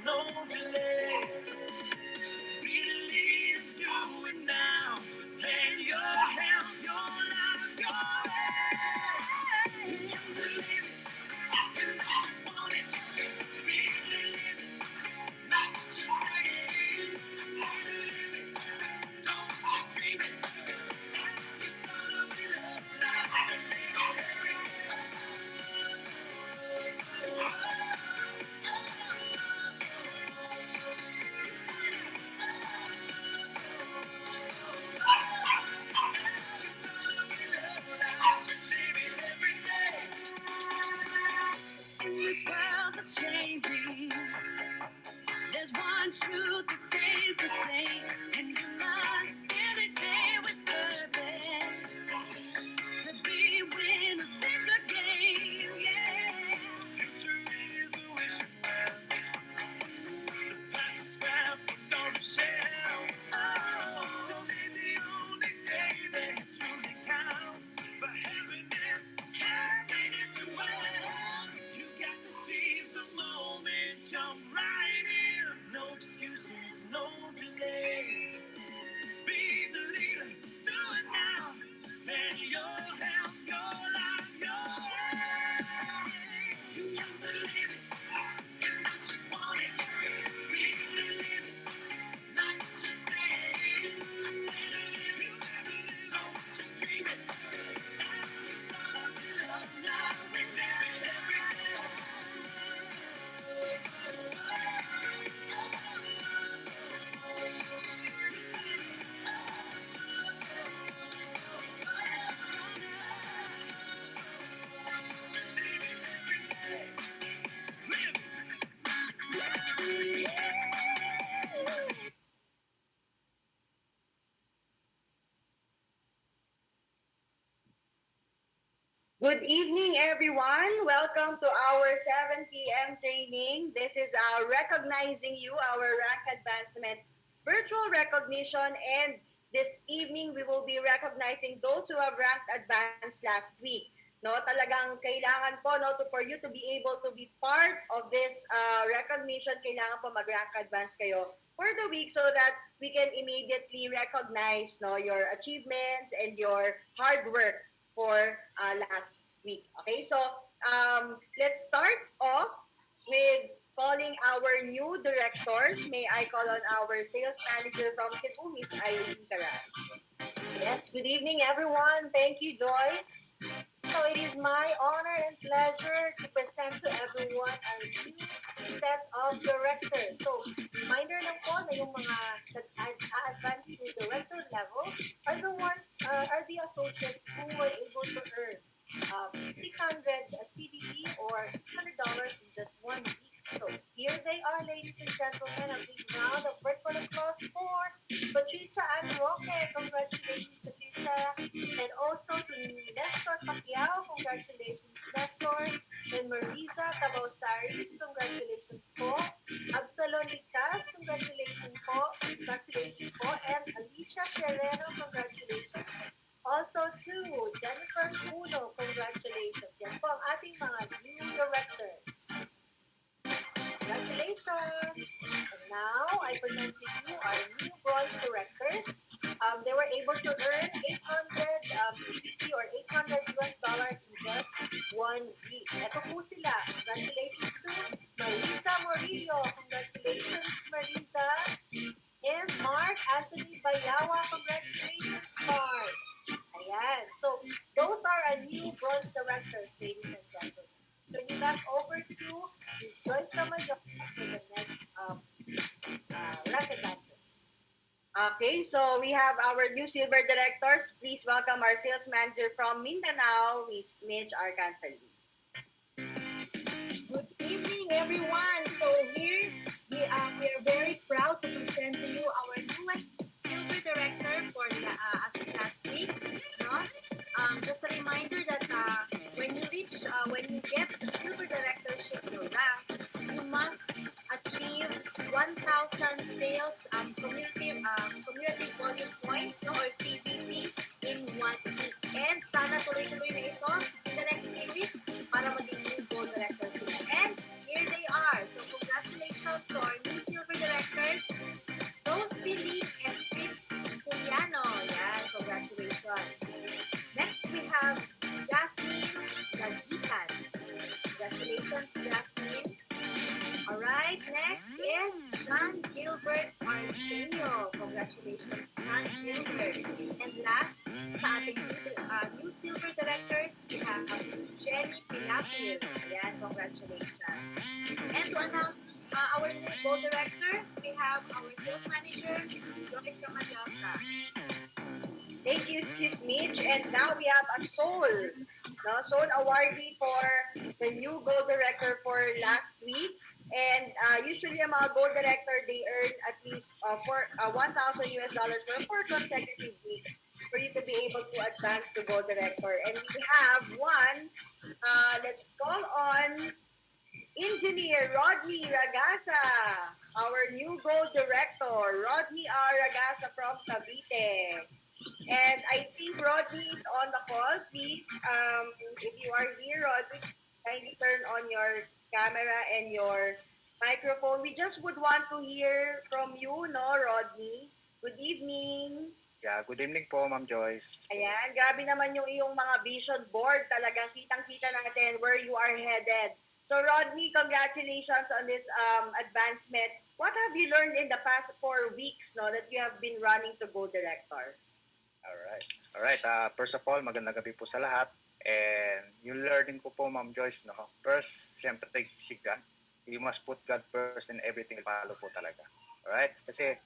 no delay. Be the leader, do it now. Plan your health, your life, your way. Young to live it, and I just want it. Really live it, not just say it. I say to live it, don't just dream it. It's all that we love, life, and live it every this world that's changing, there's one truth that stays the same, and you must get it stay with purpose to be winners in the game. Yeah, future is a wishing well. The past is scrap, we're gonna share. Oh, today's the only day that truly counts. For happiness, happiness and wealth. You got to seize the moment, jump right in. No excuses, no delay. Be the leader, do it now. Man, your health, your life, your way. You got to live it, and not just want it. Really live it, not just say it. I say to live it, don't just dream it. It's all of this love now, we live it every day. Good evening, everyone. Welcome to our 7 p.m. training. This is our Recognizing You, our rank advancement virtual recognition. And this evening, we will be recognizing those who have ranked advanced last week. No, talagang kailangan po no for you to be able to be part of this recognition, kailangan po mag-rank advance kayo for the week so that we can immediately recognize no your achievements and your hard work for last week. Okay, so let's start off with calling our new directors. May I call on our sales manager from Cebu, Ms. Irene Caran. Yes, good evening everyone. Thank you, Joyce. So it is my honor and pleasure to present to everyone a new set of directors. So reminder lang po na yung mga advanced to director level are the ones, are the associates who were able to earn 600 CDP or $600 in just 1 week. So here they are, ladies and gentlemen, a big round of virtual applause for Patricia and Roque. Congratulations, Patricia. And also to Nestor Pacquiao. Congratulations, Nestor. And Marisa Tabausaris. Congratulations po. Absalon Litas. Congratulations po. Congratulations po. And Alicia Sereno. Congratulations. Also to Jennifer Puno, congratulations. Yan po ang ating mga new directors. Congratulations! And now, I present to you our new bronze directors. They were able to earn 800 CDT or $800 in just 1 week. Ito po sila. Congratulations to Marisa Morillo. Congratulations, Marisa. And Mark Anthony Bayawa. Congratulations, Mark. Ayan. So, those are our new bronze directors, ladies and gentlemen. Turning back over to Ms. Joyce Ramayon for the next rank advancers. Okay, so we have our new silver directors. Please welcome our sales manager from Mindanao, Ms. Mitch Arcansali. Good evening, everyone. So here we are very proud to present to you our newest silver director for the last week. No? Just a reminder that when you get the silver directorship, your rank, you must achieve 1,000 sales community volume points, no, or CVP in 1 week. And sana tuloy-tuloy na ito in the next 3 weeks para maging new gold director sila. And here they are. So congratulations to our new silver directors, Rose Billy and Fritz Juliano. Yan, congratulations. Next, we have Jasmine Lagitan. Congratulations, Jasmine. Alright, next is John Gilbert Arsenio. Congratulations, John Gilbert. And last, sa ating new silver directors, we have Jenny Pilapil. Ayan, congratulations. And to announce our new gold director, we have our sales manager, Joyce Ramadiosa. Thank you, Sis Mitch. And now we have a Soul. No, Soul awardee for the new gold director for last week. And usually ang mga gold director, they earn at least for $1,000 for 4 consecutive weeks for you to be able to advance to gold director. And we have one, let's call on Engineer Rodney Ragasa, our new gold director. Rodney R. Ragasa from Cavite. And I think Rodney is on the call. Please, if you are here, Rodney, kindly turn on your camera and your microphone. We just would want to hear from you, no, Rodney? Good evening. Yeah, good evening po, Ma'am Joyce. Ayan, grabe naman yung iyong mga vision board. Talagang kitang-kita natin where you are headed. So, Rodney, congratulations on this advancement. What have you learned in the past 4 weeks, no, that you have been running to Gold Director? Alright. First of all, magandang gabi po sa lahat. And yung learning ko po, Ma'am Joyce, no, first, syempre, si God. You must put God first in everything. Follow po talaga. Alright? Kasi,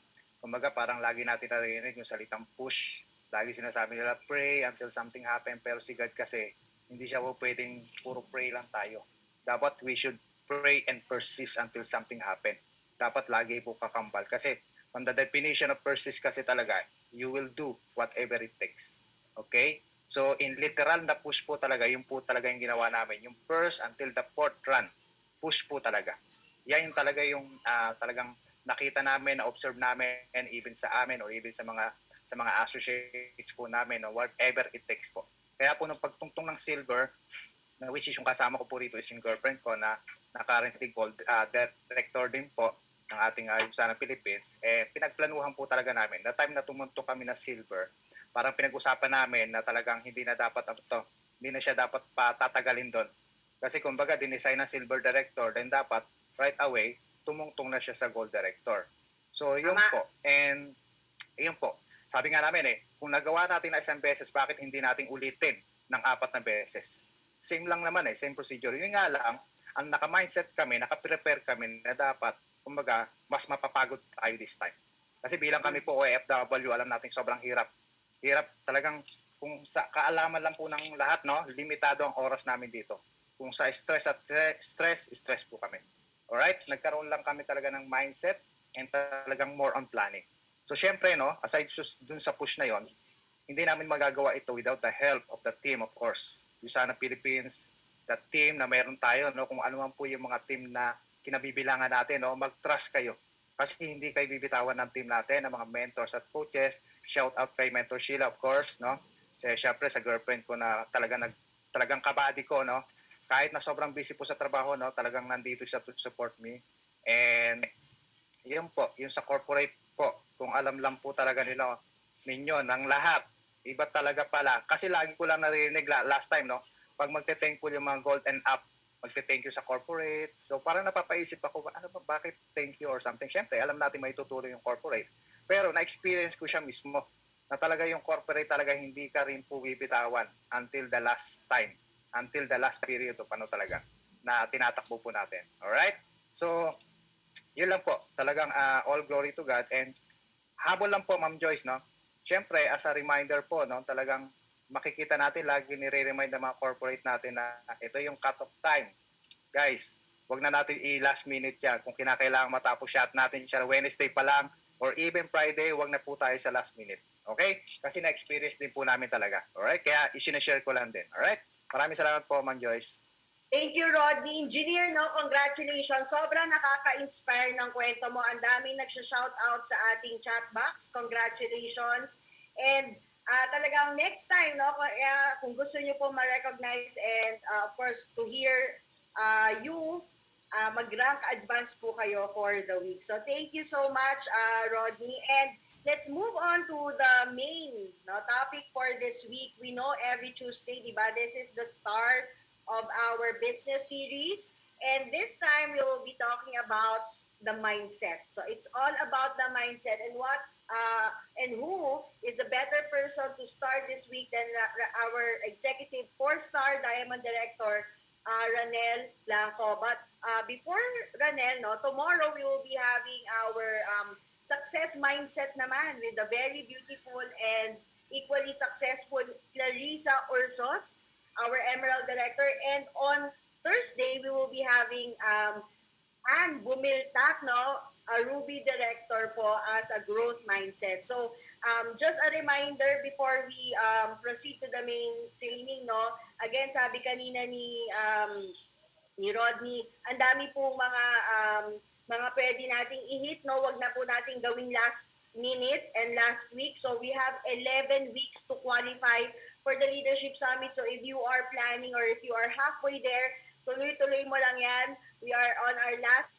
kumbaga, parang lagi natin narinig yung salitang push. Lagi sinasabi nila, pray until something happen. Pero si God kasi, hindi siya po pwedeng puro pray lang tayo. Dapat we should pray and persist until something happen. Dapat lagi po kakambal. Kasi, on the definition of persist kasi talaga, you will do whatever it takes. Okay? So, in literal na push po talaga, yung po talaga yung ginawa namin. Yung first until the fourth run, push po talaga. Yan yung talaga yung talagang nakita namin, na-observe namin, and even sa amin or even sa mga associates po namin, or whatever it takes po. Kaya po nung pagtungtong ng silver, na which is yung kasama ko po rito is yung girlfriend ko na currently gold director din po ng ating sana Philippines, pinagplanuhan po talaga namin. Na time na tumuntok kami na silver, parang pinag-usapan namin na talagang hindi na siya dapat patatagalin doon. Kasi kumbaga, dinesign ng silver director, then dapat right away, tumungtong na siya sa gold director. So, yun po. And, yun po. Sabi nga namin kung nagawa natin na isang beses, bakit hindi natin ulitin ng 4 na beses? Same lang naman same procedure. Yun nga lang, ang naka-mindset kami, naka-prepare kami na dapat, kumbaga, mas mapapagod tayo this time. Kasi bilang kami po OFW, alam natin sobrang hirap. Hirap talagang, kung sa kaalaman lang po ng lahat, no, limitado ang oras namin dito. Kung sa stress po kami. Alright? Nagkaroon lang kami talaga ng mindset and talagang more on planning. So, syempre, no, aside dun sa push na yon, hindi namin magagawa ito without the help of the team, of course. Yung sana Philippines, the team na meron tayo, no, kung ano man po yung mga team na kinabibilangan natin, no, mag-trust kayo. Kasi hindi kayo bibitawan ng team natin, ng mga mentors at coaches. Shout out kay Mentor Sheila, of course, no. Syempre sa girlfriend ko na talagang kabady ko, no. Kahit na sobrang busy po sa trabaho, no, talagang nandito siya to support me. And yun po, yung sa corporate po, kung alam lang po talaga nila, ninyo, ng lahat, iba talaga pala. Kasi lagi ko lang narinig last time, no, pag magte-thankful yung mga gold and up, magte-thank you sa corporate. So parang napapaisip ako, bakit thank you or something? Siyempre, alam natin may tutulong yung corporate. Pero na-experience ko siya mismo na talaga yung corporate talaga hindi ka rin po bibitawan until the last time, until the last period of talaga na tinatakbo po natin. Alright? So, yun lang po. Talagang all glory to God. And habol lang po, Ma'am Joyce, no? Siyempre, as a reminder po, no, talagang makikita natin, lagi nire-remind ng mga corporate natin na ito yung cut-off time. Guys, wag na natin i-last minute yan. Kung kinakailangan matapos shot natin siya Wednesday pa lang or even Friday, wag na po tayo sa last minute. Okay? Kasi na-experience din po namin talaga. Alright? Kaya i-share ko lang din. Alright? Maraming salamat po, Ma'am Joyce. Thank you, Rodney. Engineer, no, congratulations. Sobrang nakaka-inspire ng kwento mo. Ang daming nagsha-shoutout sa ating chat box. Congratulations. And talagang next time, no, kung gusto niyo po ma-recognize and of course to hear you mag-rank advance po kayo for the week. So thank you so much, Rodney. And let's move on to the main topic for this week. We know every Tuesday, di ba? This is the start of our business series. And this time, we will be talking about the mindset. So it's all about the mindset and what and who is the better person to start this week than our executive four-star diamond director, Ranel Blanco. But before Ranel, tomorrow we will be having our success mindset naman with the very beautiful and equally successful Clarissa Ursos, our Emerald Director. And on Thursday, we will be having and bumiltak, a Ruby director po as a growth mindset. So, just a reminder before we proceed to the main training, again, sabi kanina ni Rodney, ang dami pong mga pwede nating i-hit, wag na po nating gawing last minute and last week. So, we have 11 weeks to qualify for the Leadership Summit. So, if you are planning or if you are halfway there, tuloy-tuloy mo lang yan. We are on our last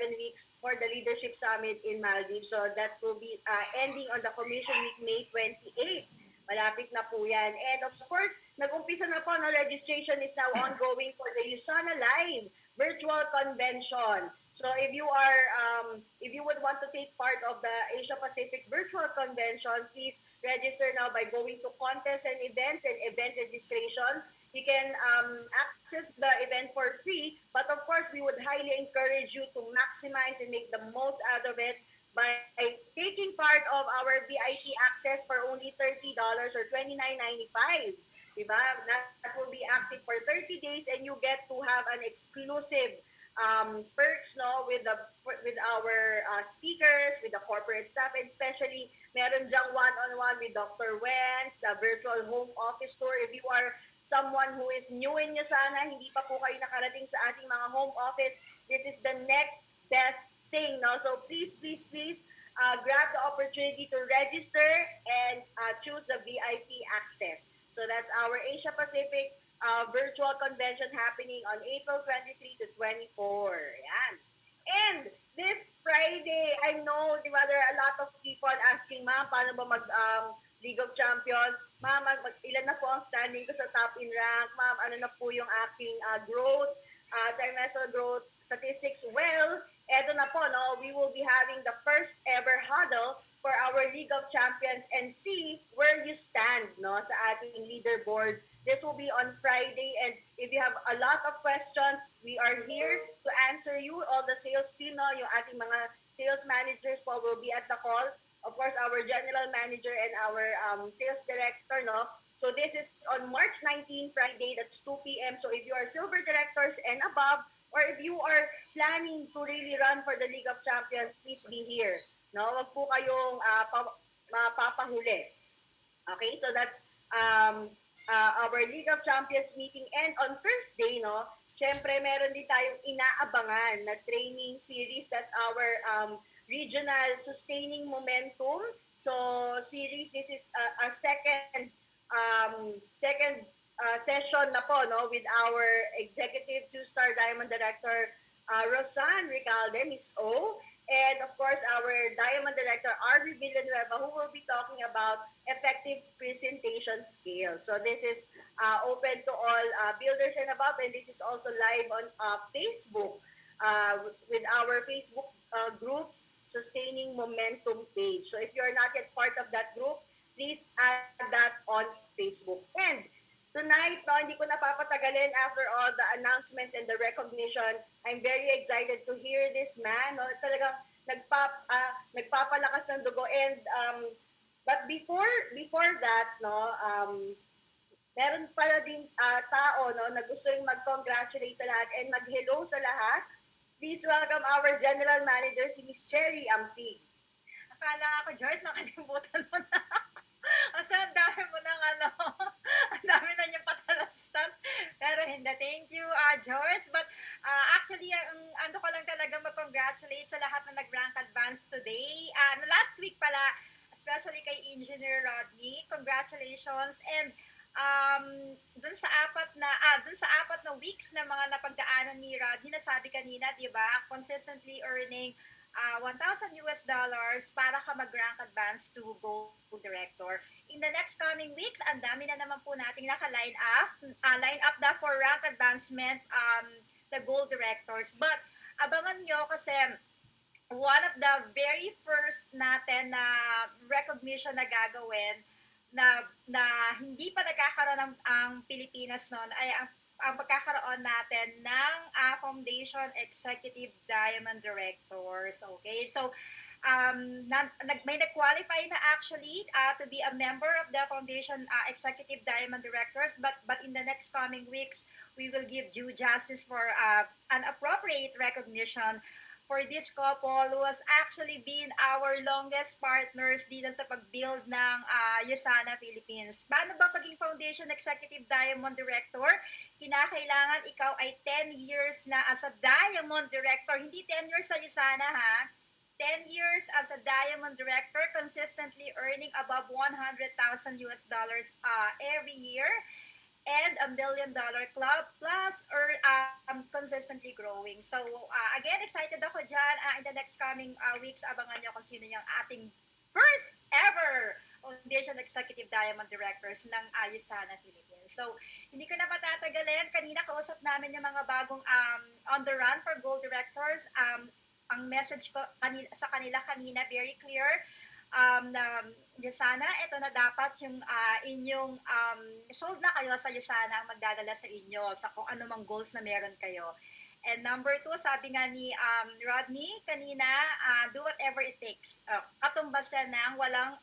11 weeks for the Leadership Summit in Maldives. So that will be ending on the Commission Week, May 28. Malapit na po yan. And of course, nag-umpisa na po, registration is now ongoing for the USANA Live Virtual Convention. So if you would want to take part of the Asia Pacific Virtual Convention, please register now by going to contests and events and event registration. You can access the event for free, but of course, we would highly encourage you to maximize and make the most out of it by taking part of our VIP access for only $30 or $29.95. Diba? That will be active for 30 days and you get to have an exclusive perks with our speakers, with the corporate staff, and especially meron dyang one-on-one with Dr. Wentz, a virtual home office tour. If you are someone who is new in USANA, hindi pa po kayo nakarating sa ating mga home office, this is the next best thing. So please, grab the opportunity to register and choose the VIP access. So that's our Asia Pacific virtual convention happening on April 23 to 24. Yan. And this Friday, I know, di ba, there are a lot of people asking, ma'am, paano ba League of Champions? Ma'am, ilan na po ang standing ko sa top in rank? Ma'am, ano na po yung aking growth, trimestral growth statistics? Well, eto na po, we will be having the first ever huddle for our League of Champions and see where you stand sa ating leaderboard. This will be on Friday, and if you have a lot of questions, we are here to answer you. All the sales team, yung ating mga sales managers po will be at the call. Of course, our general manager and our sales director, So this is on March 19, Friday, that's 2 p.m. So if you are silver directors and above, or if you are planning to really run for the League of Champions, please be here. Wag po kayong mapapahuli. Okay, so that's our League of Champions meeting. And on Thursday, syempre meron din tayong inaabangan na training series. That's our Regional Sustaining Momentum. So series, this is our second session na po with our Executive 2-Star Diamond Director Rosan Ricalde, Miss O. And of course, our Diamond Director, R.V. Villanueva, who will be talking about effective presentation skills. So this is open to all builders and above, and this is also live on Facebook with our Facebook groups Sustaining Momentum page. So if you are not yet part of that group, please add that on Facebook. And tonight, hindi ko napapatagalin after all the announcements and the recognition. I'm very excited to hear this man. Talagang nagpapalakas ng dugo. And but before that, meron pala din tao na gusto rin mag-congratulate sa lahat and mag-hello sa lahat. Please welcome our General Manager, si Miss Cherry Ampig. Akala ako, Joyce, nakalimutan mo na. Kasi ang dami mo nang ang dami na niyang patalastas. Pero hindi, thank you, Joyce. But actually, ano ko lang talaga mag-congratulate sa lahat na nag-rank advance today. Last week pala, especially kay Engineer Rodney, congratulations. And dun sa apat na weeks na mga napagdaanan ni Rodney, nasabi kanina, 'di ba? Consistently earning $1,000 para ka mag-rank advance to gold director. In the next coming weeks, ang dami na naman po nating line up na for rank advancement, the gold directors. But abangan nyo kasi one of the very first natin na recognition na gagawin na hindi pa nagkakaroon ang Pilipinas noon ay ang pagkakaroon natin ng Foundation Executive Diamond Directors. Okay? So, may nag-qualify na actually to be a member of the Foundation Executive Diamond Directors, but in the next coming weeks, we will give due justice for an appropriate recognition for this couple who has actually been our longest partners dito sa pag-build ng Yusana Philippines. Paano ba paging Foundation Executive Diamond Director? Kinakailangan ikaw ay 10 years na as a Diamond Director. Hindi 10 years sa Yusana ha. 10 years as a Diamond Director, consistently earning above $100,000 every year, and $1 million club, plus consistently growing. So, again, excited ako dyan. In the next coming weeks, abangan nyo kung sino yung ating first ever Foundation Executive Diamond Directors ng Ayusana Philippines. So, hindi ko na matatagalin. Kanina kausap namin yung mga bagong on the run for Gold Directors. Ang message ko sa kanila kanina, very clear. Na Yusana, ito na dapat yung inyong sold na kayo sa Yusana ang magdadala sa inyo sa kung ano mang goals na meron kayo. And number 2, sabi nga ni Rodney kanina, do whatever it takes. Katumbasan ng walang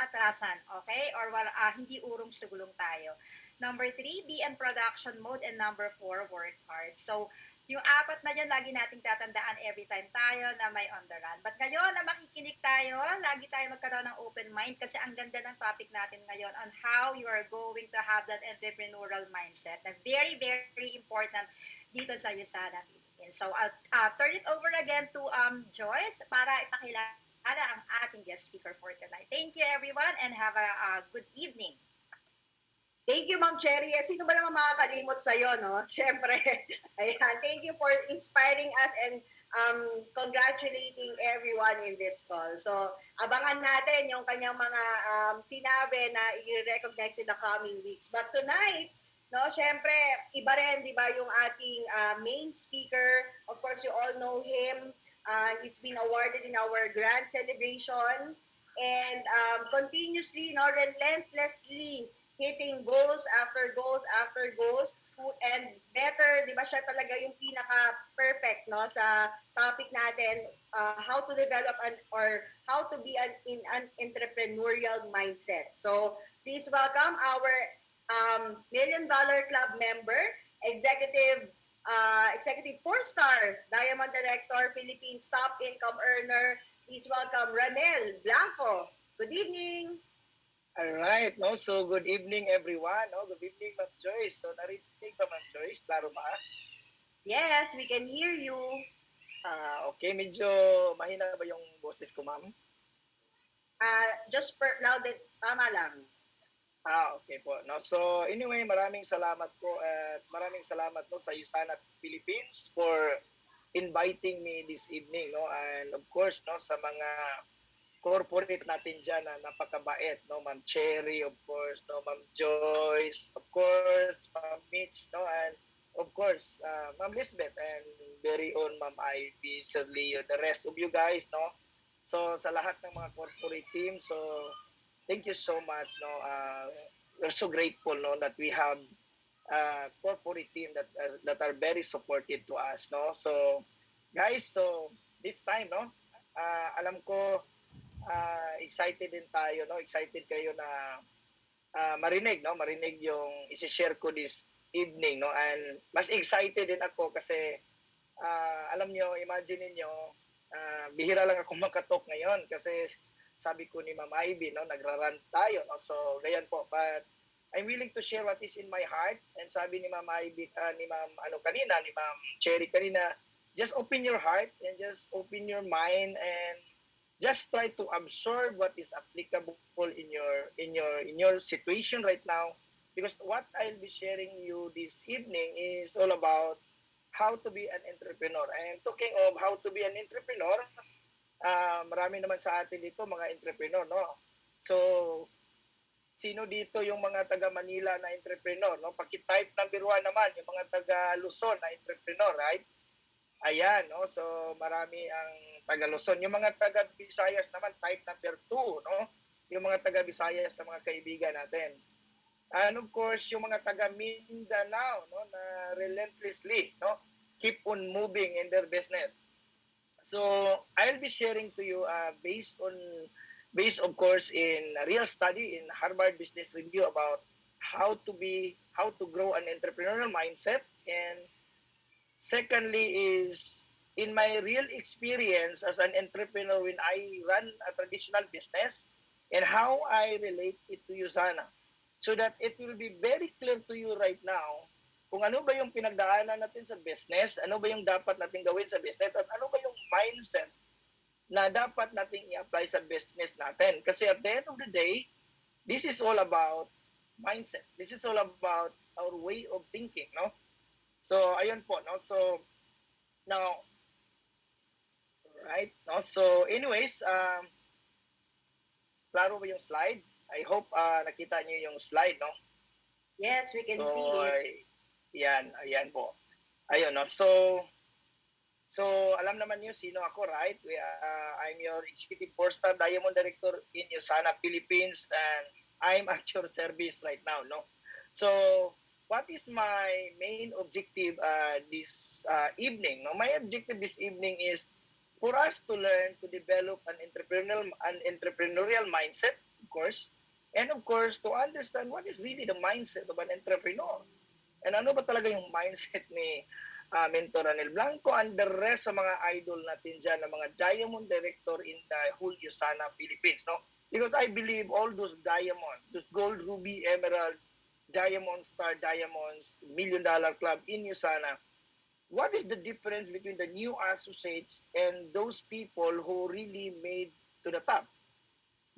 atrasan, okay? Or hindi urong sugulong tayo. Number 3, be in production mode. And number 4, work hard. So, yung apat na yun, lagi nating tatandaan every time tayo na may on the run. But ngayon na makikinig tayo, lagi tayo magkaroon ng open mind kasi ang ganda ng topic natin ngayon on how you are going to have that entrepreneurial mindset na very, very important dito sa Yusana Philippines. So, I'll turn it over again to Joyce para ipakilala ang ating guest speaker for tonight. Thank you everyone and have a good evening. Thank you, Ma'am Cherry. Sino ba naman makakalimot sa'yo, no? Siyempre. Ayan. Thank you for inspiring us and congratulating everyone in this call. So, abangan natin yung kanyang mga sinabi na i-recognize in the coming weeks. But tonight, no, siyempre, iba rin, di ba, yung ating main speaker. Of course, you all know him. He's been awarded in our grand celebration. And continuously, no, relentlessly hitting goals after goals after goals, and better, di ba, siya talaga yung pinaka-perfect, no, sa topic natin, how to develop or how to be in an entrepreneurial mindset. So, please welcome our $1 Million Club member, executive 4-star Diamond Director, Philippines top income earner. Please welcome Ranel Blanco. Good evening. Alright, no? So good evening everyone. No? Good evening, Ma'am Joyce. So narinig ba, Ma'am Joyce? Klaro ba? Yes, we can hear you. Okay, medyo mahina ba yung boses ko, Ma'am? Just loud and tama lang. Okay po. No? So anyway, maraming salamat po at maraming salamat po sa Yusana Philippines for inviting me this evening, no? And of course, no, sa mga corporate natin dyan na napakabait, no? Ma'am Cherry, of course, no? Ma'am Joyce, of course, Ma'am Mitch, no? And of course, Ma'am Lisbeth and very own Ma'am Ivy, Sir Leo, the rest of you guys, no? So sa lahat ng mga corporate team, so thank you so much, no? We're so grateful, no, that we have corporate team that are very supportive to us, no? So guys, so this time, no, alam ko excited din tayo, no? Excited kayo na marinig yung i-share ko this evening, no? And mas excited din ako kasi alam nyo, imagine niyo, bihira lang ako makatalk ngayon kasi sabi ko ni Ma'am Ivy, no, nagrarant tayo, no? So ganyan po, but I'm willing to share what is in my heart. And sabi ni Ma'am Ivy, ni Ma'am Cherry kanina, just open your heart and just open your mind and just try to absorb what is applicable in your situation right now Because what I'll be sharing you this evening is all about how to be an entrepreneur. And talking of how to be an entrepreneur, marami naman sa atin dito mga entrepreneur, no? So, sino dito yung mga taga Manila na entrepreneur, no? Paki-type number 1 naman, yung mga taga Luzon na entrepreneur, right? Ayan, no? So, marami ang taga Luzon. Yung mga taga Visayas naman, type number 2, no? Yung mga taga Visayas na mga kaibigan natin. And of course, yung mga taga Mindanao, no, na relentlessly, no, keep on moving in their business. So, I'll be sharing to you based of course in a real study in Harvard Business Review about how to grow an entrepreneurial mindset, and secondly is in my real experience as an entrepreneur when I run a traditional business and how I relate it to Usana, so that it will be very clear to you right now kung ano ba yung pinagdaanan natin sa business, ano ba yung dapat natin gawin sa business, at ano ba yung mindset na dapat nating i-apply sa business natin. Kasi at the end of the day, this is all about mindset. This is all about our way of thinking, no? So, ayun po, no? So, now, right? No? So, anyways, klaro ba yung slide? I hope nakita niyo yung slide, no? Yes, we can So, see it. ayan po. Ayun, no? So, alam naman niyo sino ako, right? I'm your Executive 4-star Diamond Director in Usana, Philippines, and I'm at your service right now, no? So, what is my main objective this evening? No? My objective this evening is for us to learn to develop an entrepreneurial mindset, of course, and of course, to understand what is really the mindset of an entrepreneur. And ano ba talaga yung mindset ni Mentor Ranel Blanco and the rest sa mga idol natin dyan, na mga diamond director in the whole Usana, Philippines, no? Because I believe all those diamonds, those gold, ruby, emerald, diamond, star, diamonds, $1 Million Club in Usana, what is the difference between the new associates and those people who really made to the top?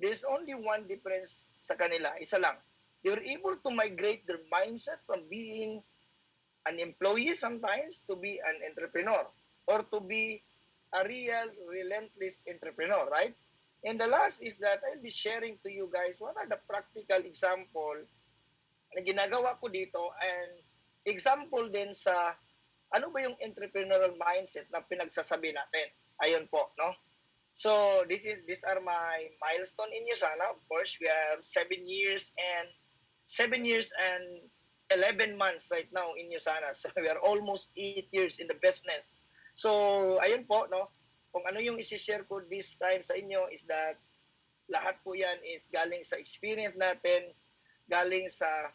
There's only one difference sa kanila, isa lang. They were able to migrate their mindset from being an employee sometimes to be an entrepreneur, or to be a real relentless entrepreneur, right? And the last is that I'll be sharing to you guys what are the practical example na ginagawa ko dito, and example din sa ano ba yung entrepreneurial mindset na pinagsasabi natin. Ayun po, no? So, these are my milestone in Usana. Of course, we are 7 years and 11 months right now in Usana. So, we are almost 8 years in the business. So, ayun po, no? Kung ano yung isi-share ko this time sa inyo is that lahat po yan is galing sa experience natin, galing sa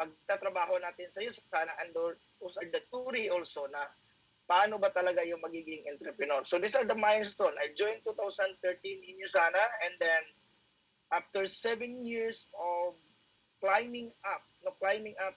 pagtatrabaho natin sa Usana, and those are the theory also na paano ba talaga yung magiging entrepreneur. So, these are the milestone. I joined 2013 in Usana, and then after 7 years of climbing up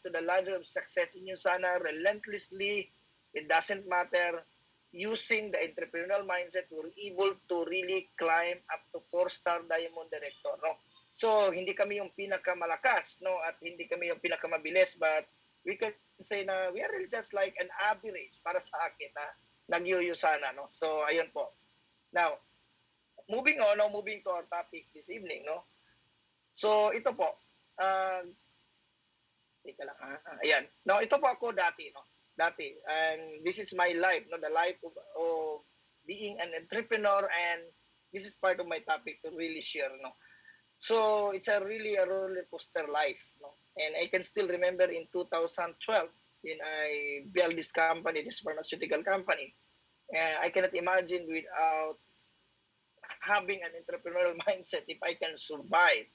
to the ladder of success in Usana relentlessly, it doesn't matter, using the entrepreneurial mindset, we're able to really climb up to 4-star Diamond Director, no? So, hindi kami yung pinakamalakas, no? At hindi kami yung pinakamabilis, but we can say na we are just like an average para sa akin na nag-Usana, no? So, ayun po. Now, moving to our topic this evening, no? So, ito po. Teka lang, ha? Ayan. Now, ito po ako dati, no? And this is my life, no? The life of being an entrepreneur, and this is part of my topic to really share, no? So, it's really a roller coaster life, no? And I can still remember in 2012 when I built this company, this pharmaceutical company. And I cannot imagine without having an entrepreneurial mindset if I can survive.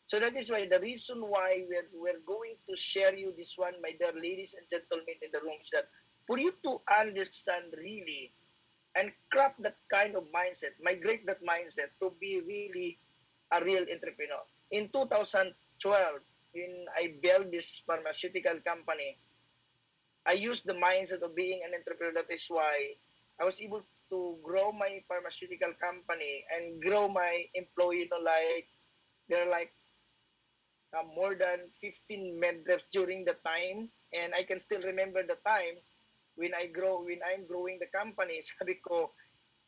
So that is why the reason why we're going to share you this one, my dear ladies and gentlemen in the room, is that for you to understand really and craft that kind of mindset, migrate that mindset to be really a real entrepreneur. In 2012, when I built this pharmaceutical company, I used the mindset of being an entrepreneur. That is why I was able to grow my pharmaceutical company and grow my employee to they're like more than 15 medrefs during the time, and I can still remember the time when I'm growing the company. Sabi ko,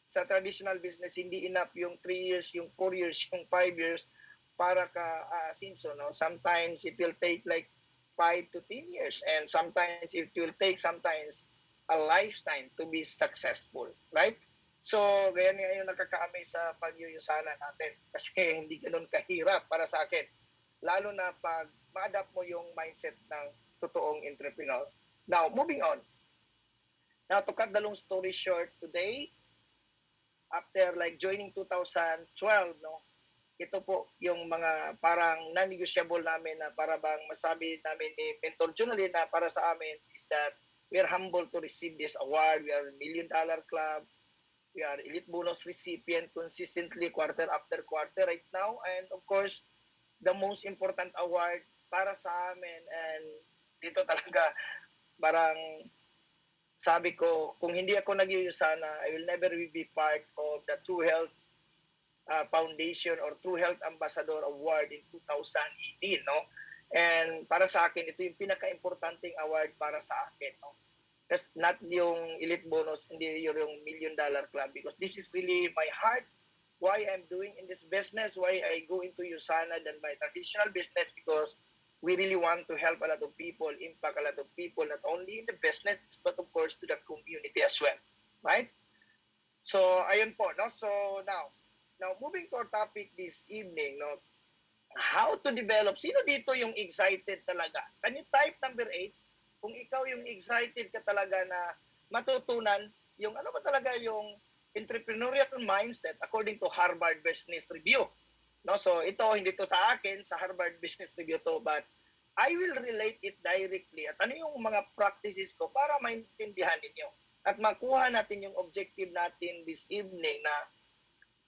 sa traditional business, hindi enough yung 3 years, yung 4 years, yung 5 years para ka aasinso. No? Sometimes it will take like 5 to 10 years, and sometimes it will take sometimes a lifetime to be successful. Right? So, ganyan nga yung nakakaamay sa pagyuyusana natin. Kasi hindi ganun kahirap para sa akin. Lalo na pag ma-adapt mo yung mindset ng totoong entrepreneur. Now, moving on. Now, to cut the long story short, today, after like joining 2012, no, ito po yung mga parang non-negotiable namin na para bang masabi namin ni Mentor Junalin na para sa amin is that we are humble to receive this award. We are $1 Million Club. We are elite bonus recipient consistently quarter after quarter right now. And of course, the most important award para sa amin, and dito talaga parang sabi ko, kung hindi ako nagyuyusana, I will never be part of the True Health Foundation or True Health Ambassador Award in 2018, no? And para sa akin, ito yung pinaka-importanting award para sa akin, no? That's not yung elite bonus, hindi yung $1 Million Club, because this is really my heart, why I'm doing in this business, why I go into Usana than my traditional business, because we really want to help a lot of people, impact a lot of people, not only in the business, but of course to the community as well. Right? So, ayun po. No? So, now moving to our topic this evening, no? How to develop. Sino dito yung excited talaga? Can you type number 8? Kung ikaw yung excited ka talaga na matutunan yung ano ba talaga yung entrepreneurial mindset according to Harvard Business Review. No, so ito hindi to sa akin, sa Harvard Business Review to, but I will relate it directly. At ano yung mga practices ko para maintindihan ninyo at makuha natin yung objective natin this evening na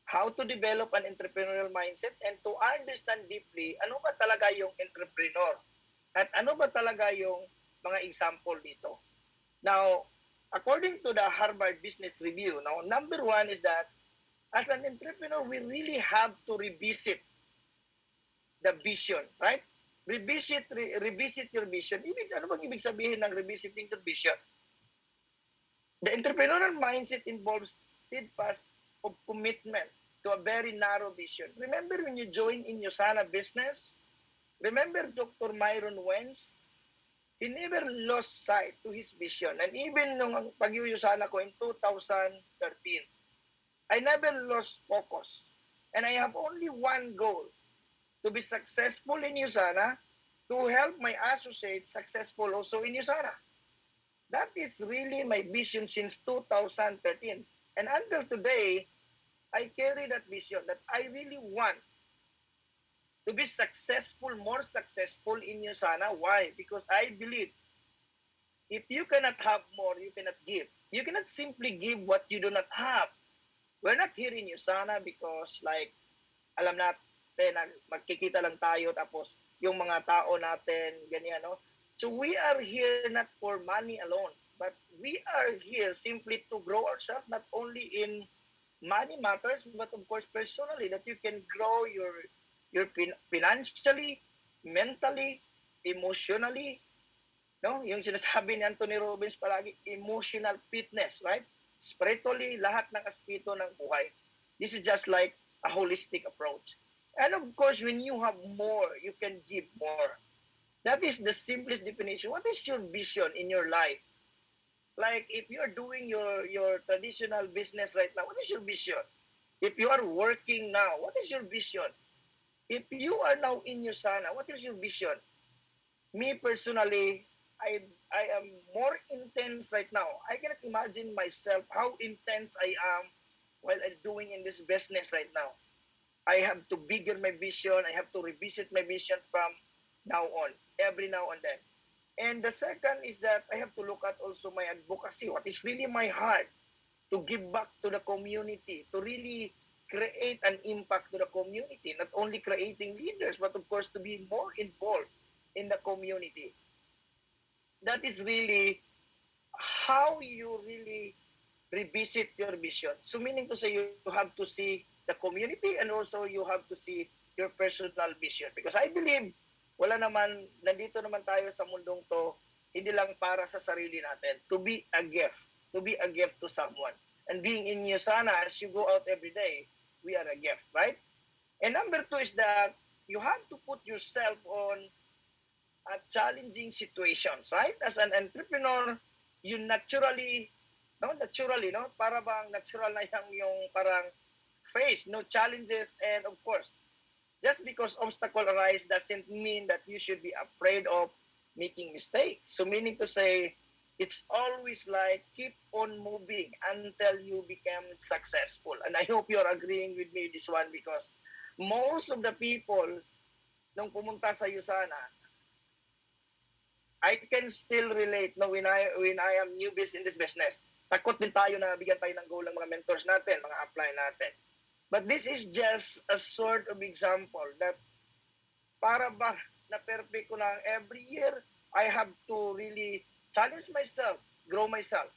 how to develop an entrepreneurial mindset and to understand deeply ano ba talaga yung entrepreneur at ano ba talaga yung mga example dito. Now, according to the Harvard Business Review, now, number 1 is that as an entrepreneur, we really have to revisit the vision, right? Revisit your vision. Ano bang ibig sabihin ng revisiting the vision? The entrepreneurial mindset involves steadfast of commitment to a very narrow vision. Remember when you join in Usana business? Remember Dr. Myron Wentz? He never lost sight to his vision. And even nung pag-Usana ko in 2013, I never lost focus. And I have only one goal, to be successful in Usana, to help my associates successful also in Usana. That is really my vision since 2013. And until today, I carry that vision that I really want to be successful, more successful in Usana. Why? Because I believe if you cannot have more, you cannot give. You cannot simply give what you do not have. We're not here in Usana because like, alam natin na magkikita lang tayo tapos yung mga tao natin, ganyan, no? So we are here not for money alone, but we are here simply to grow ourselves not only in money matters, but of course personally, that you can grow your financially, mentally, emotionally, no? Yung sinasabi ni Anthony Robbins palagi, emotional fitness, right? Spiritually, lahat ng aspeto ng buhay. This is just like a holistic approach. And of course, when you have more, you can give more. That is the simplest definition. What is your vision in your life? Like if you are doing your traditional business right now, what is your vision? If you are working now, what is your vision? If you are now in Usana, what is your vision? Me personally, I am more intense right now. I cannot imagine myself how intense I am while I'm doing in this business right now. I have to bigger my vision. I have to revisit my vision from now on, every now and then. And the second is that I have to look at also my advocacy, what is really my heart, to give back to the community, to really create an impact to the community, not only creating leaders, but of course to be more involved in the community. That is really how you really revisit your vision. So meaning to say, you have to see the community and also you have to see your personal vision. Because I believe wala naman, nandito naman tayo sa mundong to, hindi lang para sa sarili natin. To be a gift. To be a gift to someone. And being in Yusana, as you go out every day, we are a gift, right? And number two is that you have to put yourself on challenging situations, right? As an entrepreneur, you naturally, no? Para bang natural na yung parang face, no challenges, and of course, just because obstacle arise doesn't mean that you should be afraid of making mistakes. So meaning to say, it's always like keep on moving until you become successful. And I hope you're agreeing with me this one because most of the people nung pumunta sa Yusana, I can still relate no when I am newbies in this business. Takot din tayo na bigyan tayo ng goal ng mga mentors natin, mga apply natin. But this is just a sort of example that para ba na perfect ko lang every year, I have to really challenge myself, grow myself.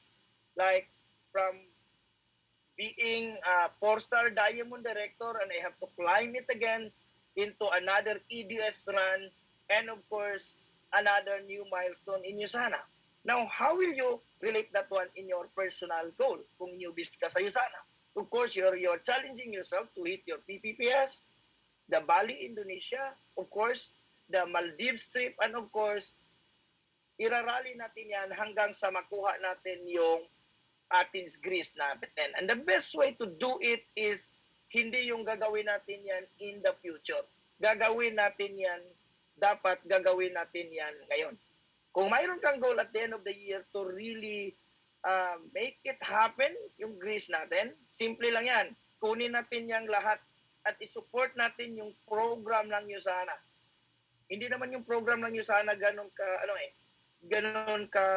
Like from being a 4-star diamond director and I have to climb it again into another EDS run and of course, another new milestone in Yusana. Now, how will you relate that one in your personal goal kung newbies ka sa Yusana? Of course, you're challenging yourself to hit your PPPS, the Bali, Indonesia, of course, the Maldives trip, and of course, irarally natin yan hanggang sa makuha natin yung Athens, Greece natin. And the best way to do it is hindi yung gagawin natin yan in the future. Gagawin natin yan, dapat gagawin natin yan ngayon. Kung mayroon kang goal at the end of the year to really make it happen, yung Greece natin, simple lang yan. Kunin natin yung lahat at isupport natin yung program ng Yusana. Hindi naman yung program ng Yusana ganun ka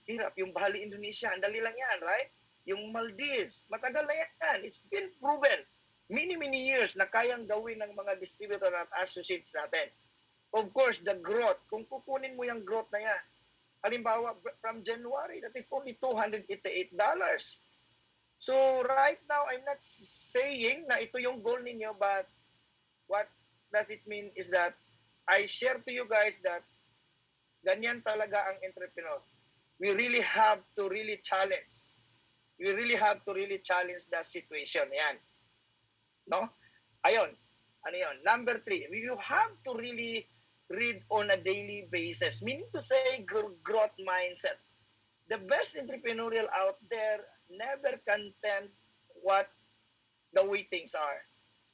hirap. Yung Bali, Indonesia, ang dali lang yan, right? Yung Maldives, matagal na yan. It's been proven many years na kayang gawin ng mga distributor at associates natin. Of course, the growth. Kung kukunin mo yung growth na yan, halimbawa, from January, that is only $288. So, right now, I'm not saying na ito yung goal ninyo, but what does it mean is that I share to you guys that ganyan talaga ang entrepreneur. We really have to really challenge. We really have to really challenge the situation. Yan. No? Ayun. Ano yun? Number 3, you have to really read on a daily basis. Meaning to say, growth mindset. The best entrepreneurial out there never content what the way things are.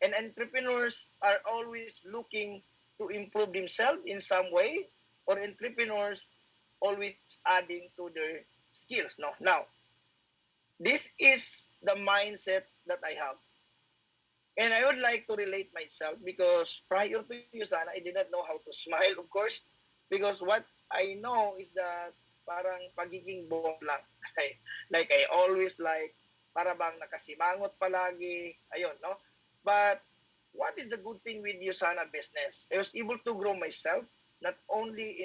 And entrepreneurs are always looking to improve themselves in some way, or entrepreneurs always adding to their skills. No? Now, this is the mindset that I have. And I would like to relate myself because prior to Yusana, I did not know how to smile, of course, because what I know is that parang pagiging boss lang. Like I always para bang nakasimangot palagi, ayun, no? But what is the good thing with Yusana business? I was able to grow myself, not only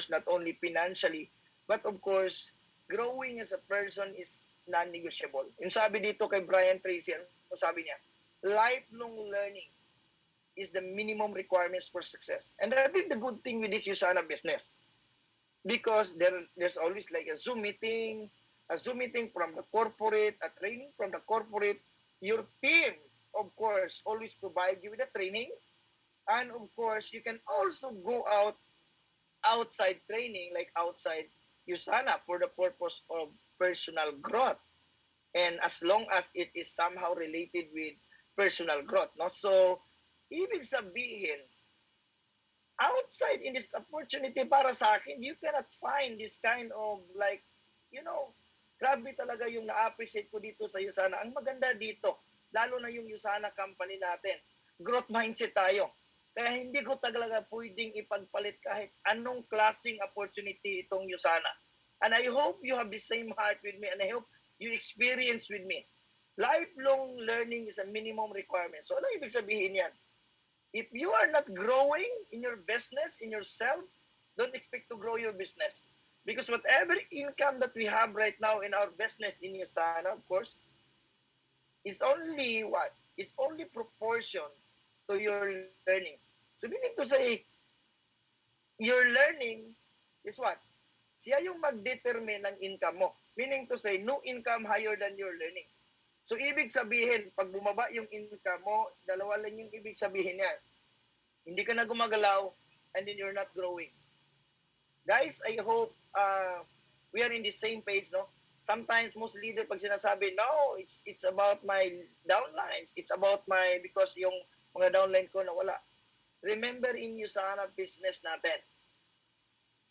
not only financially, but of course, growing as a person is non-negotiable. Yung sabi dito kay Brian Tracy, sabi niya, lifelong learning is the minimum requirements for success. And that is the good thing with this Yusana business. Because there's always like a Zoom meeting from the corporate, a training from the corporate. Your team, of course, always provide you with a training. And of course, you can also go outside training, like outside Yusana for the purpose of personal growth. And as long as it is somehow related with personal growth, no? So, ibig sabihin, outside in this opportunity para sa akin, you cannot find this kind of grabe talaga yung na-appreciate ko dito sa Yusana. Ang maganda dito, lalo na yung Yusana company natin, growth mindset tayo. Kaya hindi ko talaga pwedeng ipagpalit kahit anong klaseng opportunity itong Yusana. And I hope you have the same heart with me and I hope you experience with me. Lifelong learning is a minimum requirement. So ano ibig sabihin yan? If you are not growing in your business, in yourself, don't expect to grow your business. Because whatever income that we have right now in our business in Yusana, of course, is only what? Is only proportion to your learning. So meaning to say, your learning is what? Siya yung mag-determine ng income mo. Meaning to say, no income higher than your learning. So, ibig sabihin, pag bumaba yung income mo, dalawa lang yung ibig sabihin yan. Hindi ka na gumagalaw, and then you're not growing. Guys, I hope we are in the same page, no? Sometimes most leader pag sinasabi, no, it's about my downlines. It's about because yung mga downline ko nawala. Remember in Usana business natin.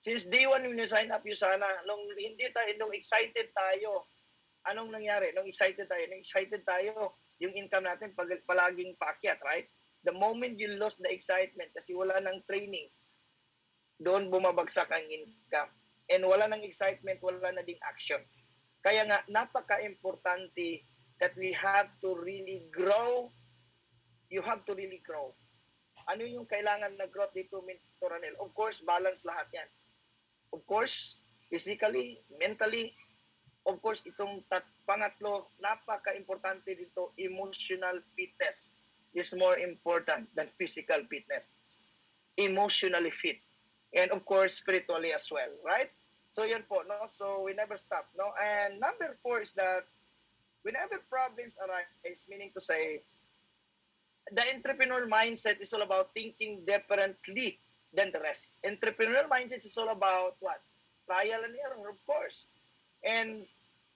Since day one when you sign up Usana, nung excited tayo, anong nangyari? Nung excited tayo, yung income natin palaging paakyat, right? The moment you lost the excitement kasi wala ng training, doon bumabagsak ang income. And wala ng excitement, wala na ding action. Kaya nga, napaka-importante that we have to really grow. You have to really grow. Ano yung kailangan na growth dito, Mentor Ranel? Of course, balance lahat yan. Of course, physically, mentally, of course, itong pangatlo, napaka-importante dito, emotional fitness is more important than physical fitness. Emotionally fit. And of course, spiritually as well, right? So yan po, no? So we never stop, no? And number 4 is that whenever problems arise, meaning to say, the entrepreneurial mindset is all about thinking differently than the rest. Entrepreneurial mindset is all about what? Trial and error, of course. And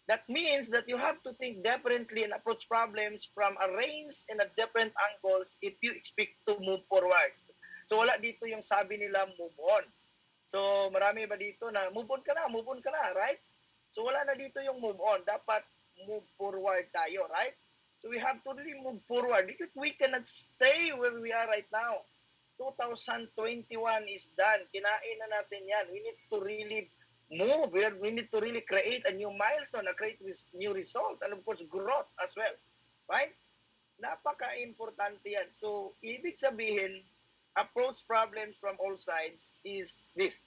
that means that you have to think differently and approach problems from a range and a different angles if you expect to move forward. So wala dito yung sabi nila move on. So marami ba dito na move on ka na, right? So wala na dito yung move on. Dapat move forward tayo, right? So we have to really move forward because we cannot stay where we are right now. 2021 is done. Kinain na natin yan. We need to really move. We need to really create a new milestone, create new result, and of course, growth as well. Right? Napaka-importante yan. So, ibig sabihin, approach problems from all sides is this.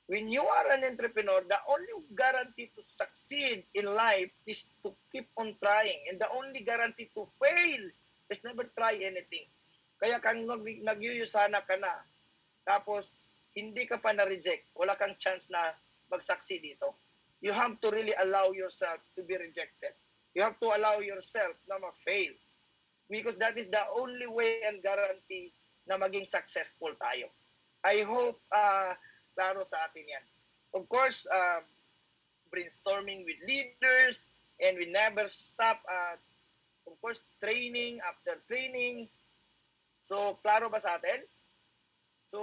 When you are an entrepreneur, the only guarantee to succeed in life is to keep on trying. And the only guarantee to fail is never try anything. Kaya kung nagyuyusana ka na, tapos hindi ka pa na-reject, wala kang chance na mag-succeed dito. You have to really allow yourself to be rejected. You have to allow yourself na ma-fail. Because that is the only way and guarantee na maging successful tayo. I hope klaro sa atin yan. Of course, brainstorming with leaders and we never stop of course, training after training. So, klaro ba sa atin? So,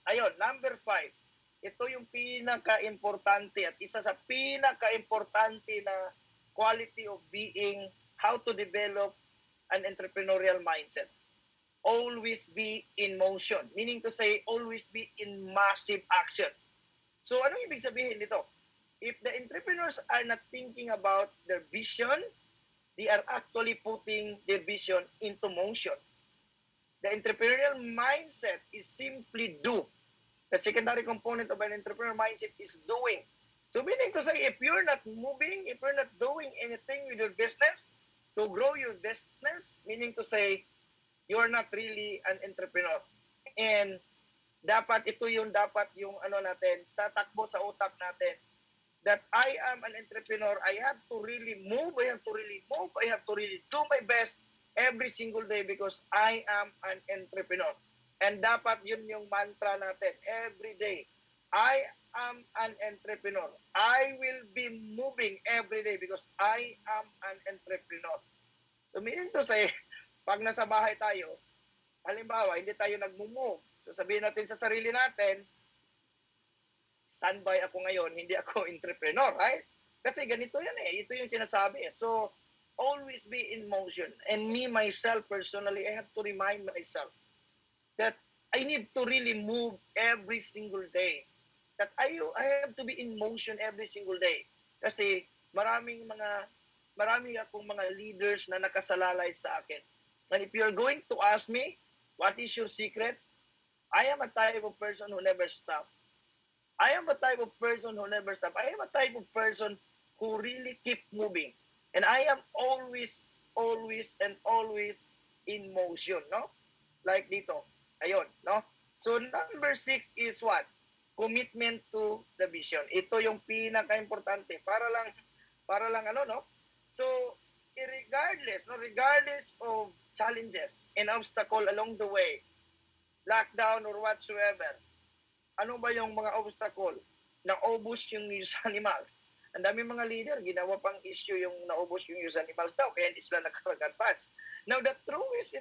ayun, number 5. Ito yung pinaka-importante at isa sa pinaka-importante na quality of being, how to develop an entrepreneurial mindset. Always be in motion. Meaning to say, always be in massive action. So, anong ibig sabihin nito? If the entrepreneurs are not thinking about their vision, they are actually putting their vision into motion. The entrepreneurial mindset is simply do. The secondary component of an entrepreneurial mindset is doing. So, meaning to say, if you're not moving, if you're not doing anything with your business, to grow your business, meaning to say, you're not really an entrepreneur. And dapat yung natin, tatakbo sa utak natin, that I am an entrepreneur, I have to really move, I have to really do my best every single day because I am an entrepreneur. And dapat yun yung mantra natin, every day. I am an entrepreneur. I will be moving every day because I am an entrepreneur. So meaning to say, pag nasa bahay tayo, halimbawa, hindi tayo nag-move. So sabihin natin sa sarili natin, standby ako ngayon, hindi ako entrepreneur, right? Kasi ganito yan eh. Ito yung sinasabi eh. So, always be in motion. And me, myself, personally, I have to remind myself that I need to really move every single day. That I have to be in motion every single day. Kasi marami akong mga leaders na nakasalalay sa akin. And if you're going to ask me, what is your secret? I am a type of person who never stop. I am a type of person who never stop. I am a type of person who really keep moving. And I am always in motion, no? Like dito. Ayun, no? So number 6 is what? Commitment to the vision. Ito yung pinaka-importante para lang ano no. So regardless of challenges and obstacle along the way, lockdown or whatsoever, ano ba yung mga obstacle? Naubos yung news animals. Ang dami mga leader, ginawa pang issue yung naubos yung news animals daw, kaya hindi sila nag-advance. Now, the truest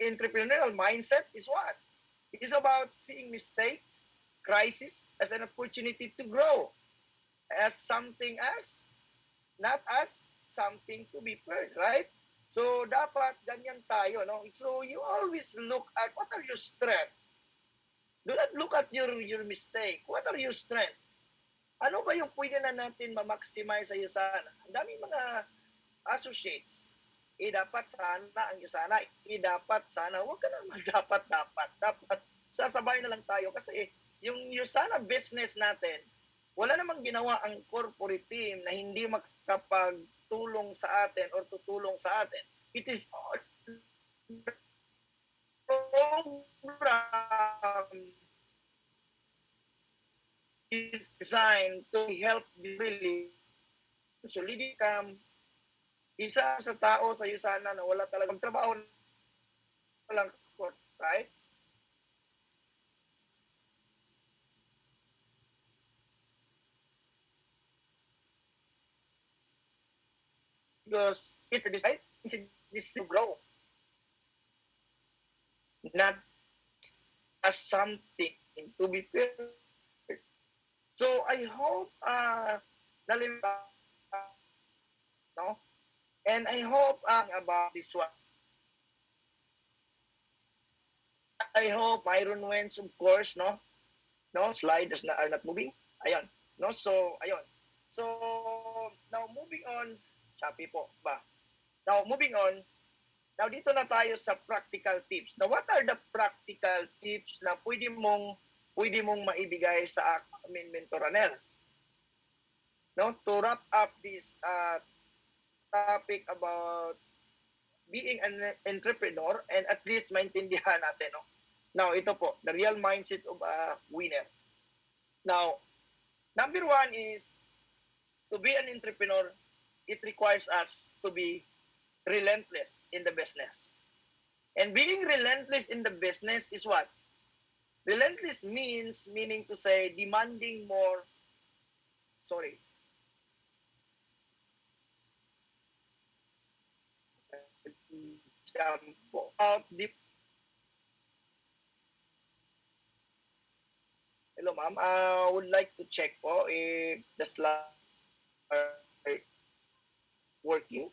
entrepreneurial mindset is what? It is about seeing mistakes, crisis as an opportunity to grow, as something as, not as something to be feared, right? So, dapat ganyan tayo, no? So, you always look at what are your strengths. Do not look at your mistake. What are your strengths? Ano ba yung pwede na natin ma-maximize sa Yusana? Ang daming mga associates. Dapat sana ang Yusana. Dapat sana. Huwag ka naman dapat. Sasabay na lang tayo. Kasi yung Yusana business natin, wala namang ginawa ang corporate team na hindi makapagtulong sa atin or tutulong sa atin. It is all program is designed to help really solid income. Isa sa tao sa Yusana na wala talagang trabaho lang, right? Because it decides to grow, not as something to be feared. So I hope no? And I hope about this one. I hope Myron Wentz, of course, no? No, slides are not moving. Ayan. No, so ayun. So now moving on, sabi po ba? Now moving on, now dito na tayo sa practical tips. Now what are the practical tips na pwede mong maibigay sa amin, Mentoranel? No, to wrap up this topic about being an entrepreneur and at least maintindihan natin, no? Now, ito po, the real mindset of a winner. Now, number 1 is to be an entrepreneur, it requires us to be relentless in the business. And being relentless in the business is what? Relentless meaning to say demanding more. Sorry. Out the Hello, ma'am. I would like to check po if the slides are working.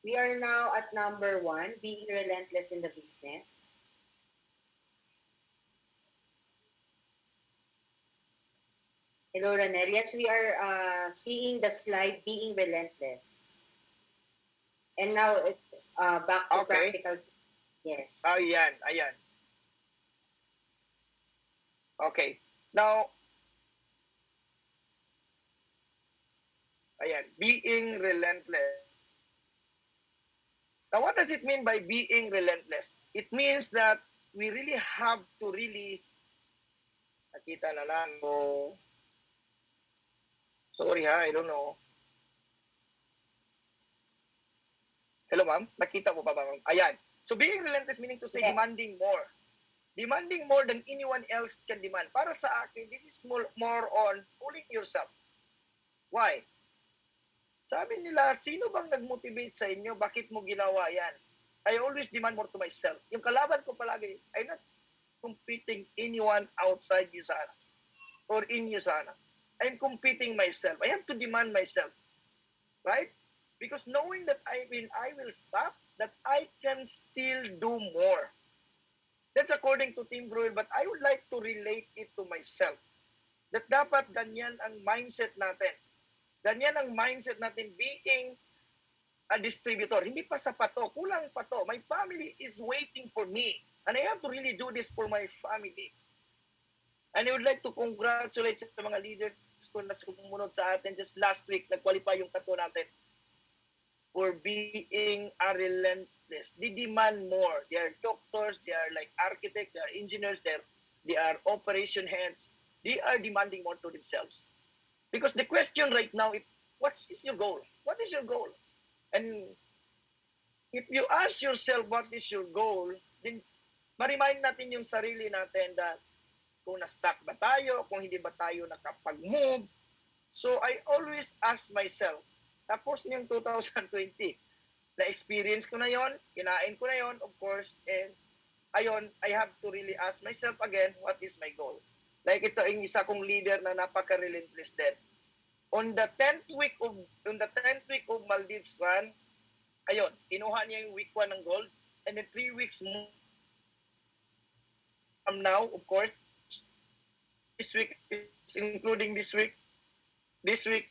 We are now at number 1, being relentless in the business. Hello, Ranel. Yes, we are seeing the slide being relentless. And now it's back to Okay. practical. Yes. Ayan. Okay. Now, being relentless. Now, what does it mean by being relentless? It means that we really have to nakita na lang ko. Sorry I don't know. Hello, ma'am? Nakita mo pa ba, ma'am? Ayan. So, being relentless meaning to say demanding more. Demanding more than anyone else can demand. Para sa akin, this is more on pulling yourself. Why? Sabi nila, sino bang nag-motivate sa inyo? Bakit mo ginawa yan? I always demand more to myself. Yung kalaban ko palagi, I'm not competing anyone outside Yusana or in Yusana. I'm competing myself. I have to demand myself. Right? Because knowing that I will stop, that I can still do more. That's according to Tim Brewer, but I would like to relate it to myself. That dapat ganyan ang mindset natin. Ganyan ang mindset natin being a distributor. Hindi pa sapat to, kulang pa to. My family is waiting for me. And I have to really do this for my family. And I would like to congratulate sa mga leaders ko na sumunod sa atin just last week. Nag-qualify yung tatlo natin. for being a relentless. They demand more. They are doctors, they are like architects, they are engineers, they are operation heads. They are demanding more to themselves. Because the question right now is, what is your goal? What is your goal? And if you ask yourself what is your goal, then ma-remind natin yung sarili natin that kung na-stuck ba tayo, kung hindi ba tayo nakapag-move. So I always ask myself, tapos niyang 2020, na-experience ko na yon, kinain ko na yon, of course, and ayon, I have to really ask myself again, what is my goal? Like ito ang isa kong leader na napaka-relentless din. On the 10th week of Maldives run, ayon, kinuha niya yung week 1 ng gold, and then 3 weeks from now, of course, this week is including this week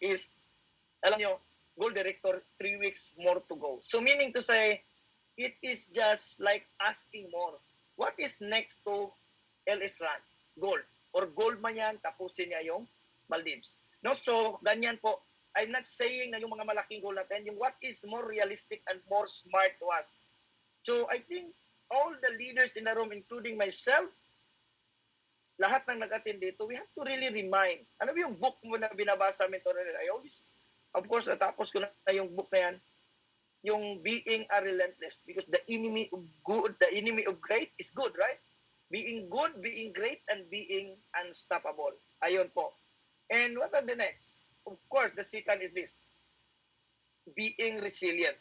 is, alam nyo, gold director, 3 weeks more to go. So meaning to say, it is just like asking more. What is next to LS Run? Gold. Or gold man yan, tapusin niya yung Maldives. No? So, ganyan po. I'm not saying na yung mga malaking goal natin, yung what is more realistic and more smart to us. So, I think all the leaders in the room, including myself, lahat ng nag-attend dito, we have to really remind. Ano ba yung book mo na binabasa mo ito? I always, of course, natapos ko na yung book na yan, yung being a relentless, because the enemy of good, the enemy of great is good, right? Being good, being great, and being unstoppable. Ayun po. And what are the next? Of course, the second is this, being resilient.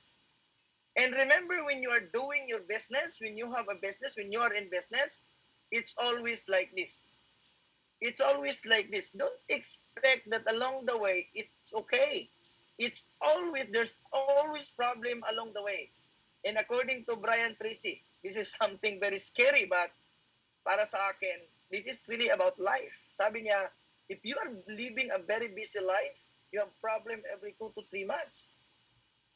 And remember, when you are doing your business, when you have a business, when you are in business, it's always like this. It's always like this. Don't expect that along the way, it's okay. It's always, there's always problem along the way. And according to Brian Tracy, this is something very scary, but para sa akin, this is really about life. Sabi niya, if you are living a very busy life, you have problem every 2 to 3 months.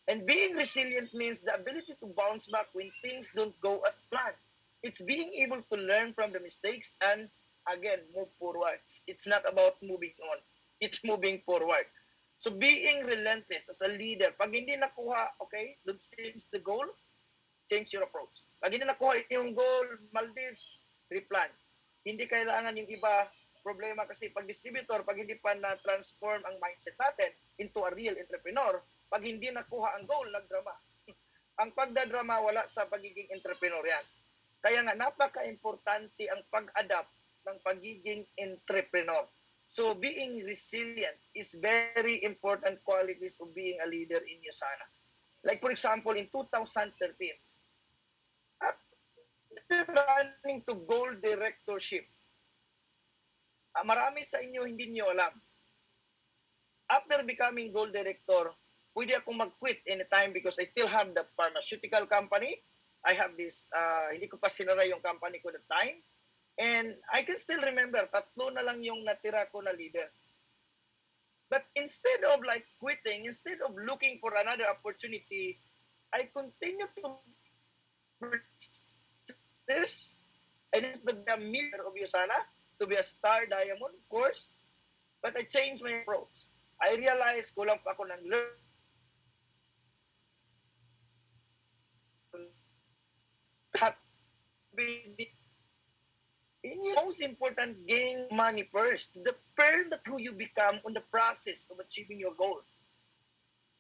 And being resilient means the ability to bounce back when things don't go as planned. It's being able to learn from the mistakes and, again, move forward. It's not about moving on. It's moving forward. So being relentless as a leader, pag hindi nakuha, okay, don't change the goal, change your approach. Pag hindi nakuha yung goal, Maldives, replan. Hindi kailangan yung iba problema kasi pag distributor, pag hindi pa na-transform ang mindset natin into a real entrepreneur, pag hindi nakuha ang goal, nagdrama. Ang pagdadrama wala sa pagiging entrepreneur yan. Kaya nga, napaka-importante ang pag-adapt ng pagiging entrepreneur. So, being resilient is very important qualities of being a leader in Yusana. Like, for example, in 2013, after running to gold directorship, marami sa inyo hindi nyo alam. After becoming gold director, pwede akong mag-quit anytime because I still have the pharmaceutical company. I have this, hindi ko pa sinara yung company ko that time. And I can still remember, 3 na lang yung natira ko na leader. But instead of like quitting, instead of looking for another opportunity, I continue to this. And it's the millionaire of Yusana, to be a star diamond, of course. But I changed my approach. I realized kulang pa ako ng learn. Most important, gain money first. Depend on who you become on the process of achieving your goal.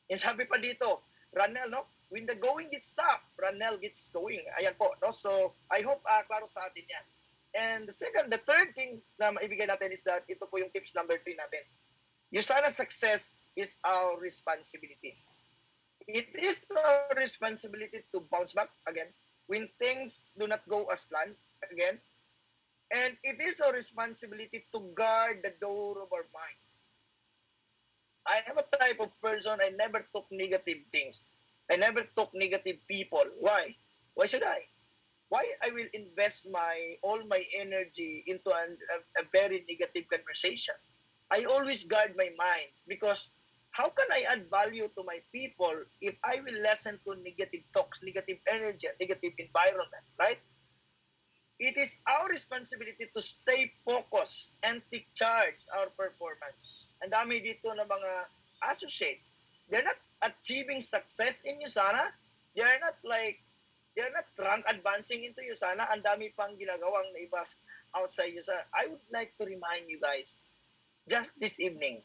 And sabi pa dito, Ranel, no? When the going gets tough, Ranel gets going. Ayan po, no? So, I hope klaro sa atin yan. And the third thing na maibigay natin is that ito po yung tips number 3 natin. Yusana success is our responsibility. It is our responsibility to bounce back again when things do not go as planned again. And it is our responsibility to guard the door of our mind. I am a type of person, I never took negative things. I never took negative people. Why? Why should I? Why I will invest all my energy into a very negative conversation? I always guard my mind because how can I add value to my people if I will listen to negative talks, negative energy, negative environment, right? It is our responsibility to stay focused and take charge our performance. Ang dami dito ng mga associates. They're not achieving success in USANA. They are not rank advancing into USANA. Ang dami pang ginagawang na iba outside USANA. I would like to remind you guys, just this evening,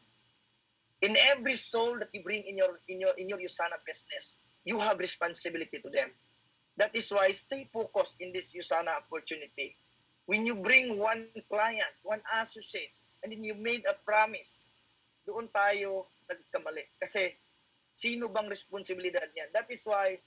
in every soul that you bring in your USANA business, you have responsibility to them. That is why stay focused in this USANA opportunity. When you bring one client, one associate, and then you made a promise, doon tayo nagkamali. Kasi sino bang responsibilidad niyan? That is why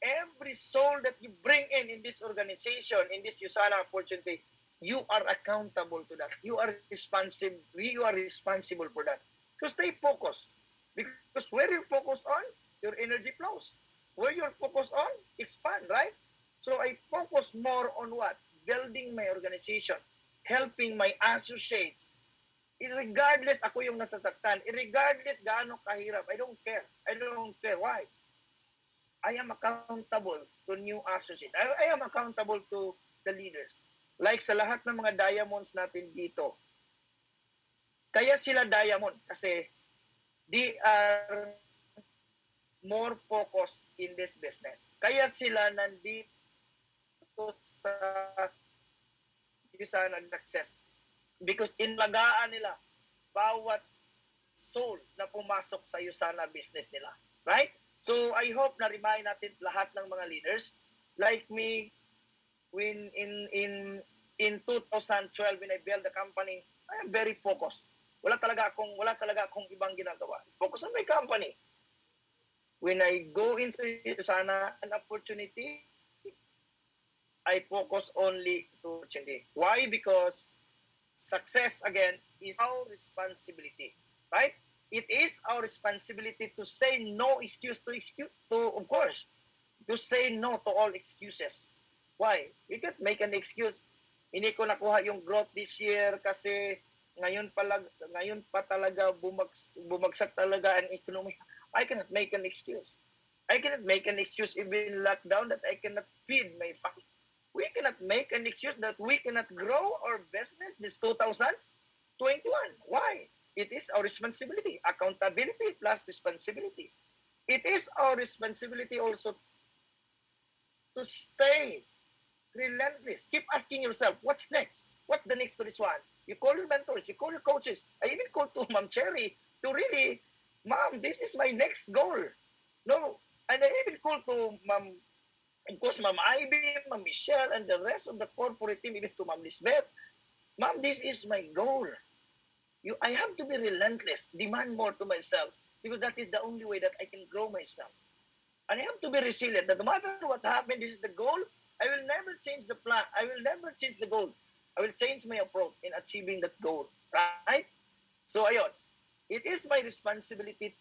every soul that you bring in this organization, in this USANA opportunity, you are accountable to that. You are responsible for that. So stay focused. Because where you focus on, your energy flows. Where you're focused on, expand, right? So I focus more on what? Building my organization, helping my associates. Regardless ako yung nasasaktan, regardless gaano kahirap, I don't care. I don't care. Why? I am accountable to new associates. I am accountable to the leaders. Like sa lahat ng mga diamonds natin dito, kaya sila diamond kasi they are more focused in this business. Kaya sila nandito sa USANA success because inlagaan nila bawat soul na pumasok sa USANA business nila. Right? So I hope na remind natin lahat ng mga leaders like me when in 2012 when I built the company, I am very focused. Wala talaga akong ibang ginagawa. Focus on my company. When I go into USANA an opportunity, I focus only to opportunity. Why? Because success again is our responsibility, right? It is our responsibility to say no of course, to say no to all excuses. Why? You can't make an excuse. Hindi ko nakuha yung growth this year kasi ngayon pa talaga bumagsak talaga ang economy. I cannot make an excuse. I cannot make an excuse even lockdown that I cannot feed my family. We cannot make an excuse that we cannot grow our business this 2021. Why? It is our responsibility. Accountability plus responsibility. It is our responsibility also to stay relentless. Keep asking yourself, what's next? What's the next to this one? You call your mentors, you call your coaches. I even call to Ma'am Cherry to really, Ma'am, this is my next goal. No, and I even call to Ma'am, of course, Ma'am Ivy, Ma'am Michelle, and the rest of the corporate team, even to Ma'am Lisbeth. Ma'am, this is my goal. I have to be relentless, demand more to myself, because that is the only way that I can grow myself. And I have to be resilient, that no matter what happened, this is the goal. I will never change the plan. I will never change the goal. I will change my approach in achieving that goal. Right? So, ayon. It is my responsibility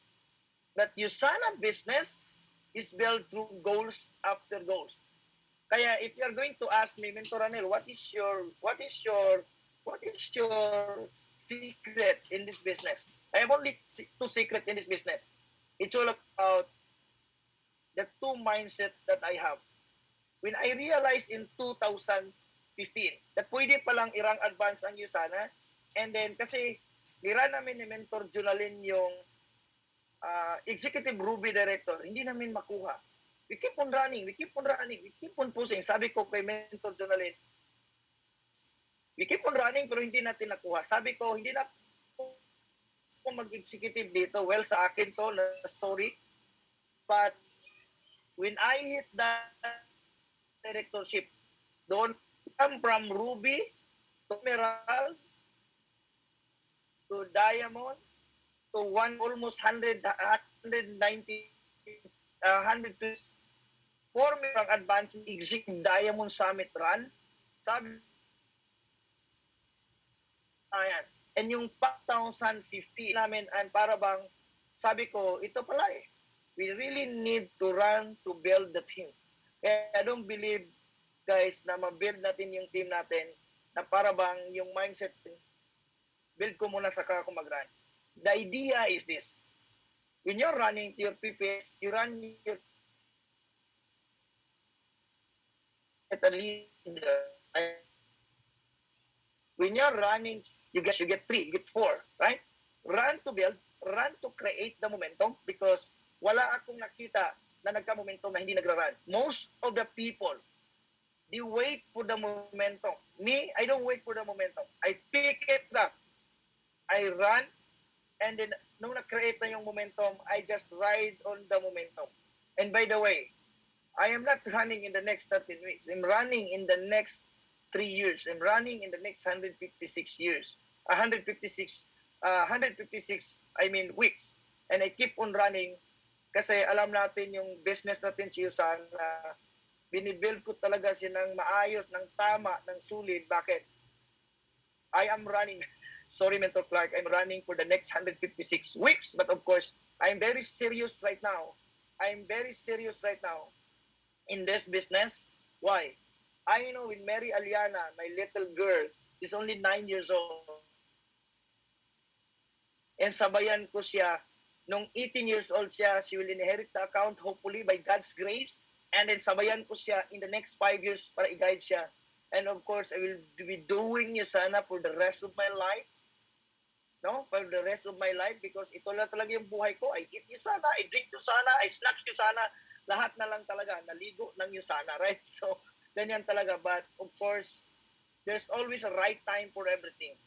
that USANA business is built through goals after goals. Kaya if you are going to ask me, Mentor Ranel, what is your secret in this business? I have only two secrets in this business. It's all about the two mindset that I have. When I realized in 2015 that pwede palang i-rank advance ang USANA, and then kasi nira namin ni Mentor Junalin yung Executive Ruby Director, hindi namin makuha. We keep on running, we keep on pushing. Sabi ko kay Mentor Junalin, we keep on running pero hindi natin nakuha. Sabi ko, hindi na ako mag-executive dito. Well, sa akin to na story. But when I hit that directorship, doon come from Ruby to Emerald to Diamond to almost 190 for me ang advanced executive Diamond Summit run. Sabi ayan. And yung 2015 namin, and para bang, sabi ko, ito pala we really need to run to build the team. Kaya I don't believe, guys, na ma-build natin yung team natin, na para bang yung mindset, build ko muna saka ako mag-run. The idea is this. When you're running to your PPS, you run your at a leader. When you're running, you get 3, you get 4, right? Run to build, run to create the momentum because wala akong nakita na nagka-momentum na hindi nagra-run. Most of the people, they wait for the momentum. Me, I don't wait for the momentum. I pick it up. I run, and then nung na-create na yung momentum, I just ride on the momentum. And by the way, I am not running in the next 13 weeks. I'm running in the next 3 years. I'm running in the next 156 years. 156 weeks. And I keep on running kasi alam natin yung business natin si Usana, binibuild ko talaga siya ng maayos, ng tama, ng sulit. Bakit? I am running, sorry Mentor Clark, I'm running for the next 156 weeks. But of course, I'm very serious right now. I'm very serious right now in this business. Why? I know when Mary Aliana, my little girl, is only 9 years old. And sabayan ko siya, nung 18 years old siya, she will inherit the account, hopefully by God's grace. And then sabayan ko siya in the next 5 years para i-guide siya. And of course, I will be doing Usana for the rest of my life. No? For the rest of my life, because ito lang talaga yung buhay ko. I eat Usana, I drink Usana, I snacks Usana. Lahat na lang talaga, naligo ng Usana, right? So, ganyan talaga. But of course, there's always a right time for everything.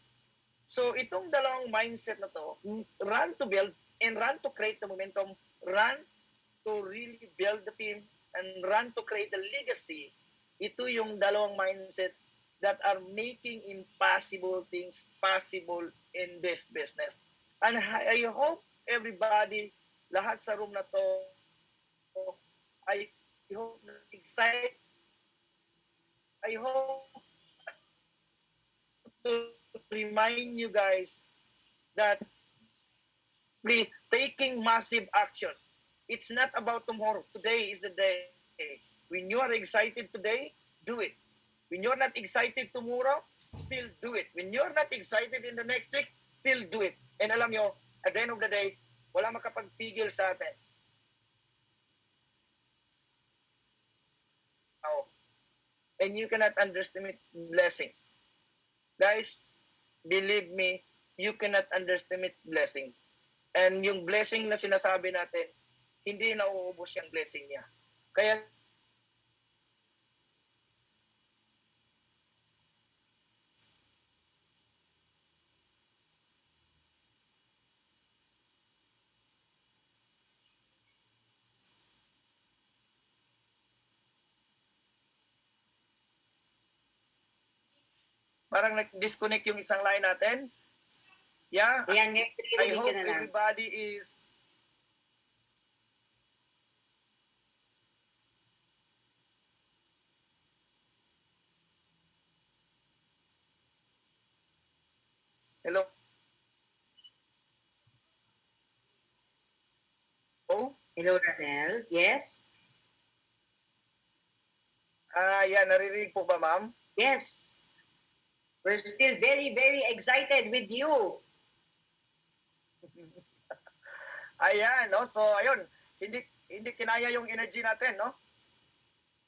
So, itong dalawang mindset na to, run to build and run to create the momentum, run to really build the team, and run to create the legacy. Ito yung dalawang mindset that are making impossible things possible in this business. And I hope everybody, lahat sa room na to, I hope excited. I hope to remind you guys that we taking massive action. It's not about tomorrow. Today is the day. When you are excited today, do it. When you're not excited tomorrow, still do it. When you're not excited in the next week, still do it. And alam nyo, at the end of the day, wala makapagpigil sa atin. And you cannot underestimate blessings. Guys, believe me, you cannot underestimate blessings. And yung blessing na sinasabi natin, hindi na uubos yung blessing niya. Kaya parang nag-disconnect yung isang line natin. Yeah. Ayan, I hope everybody is hello. Oh? Hello, Ranel. Yes? Yeah, naririnig po ba, ma'am? Yes. We're still very, very excited with you. Ayan, no? So, ayun, hindi kinaya yung energy natin, no?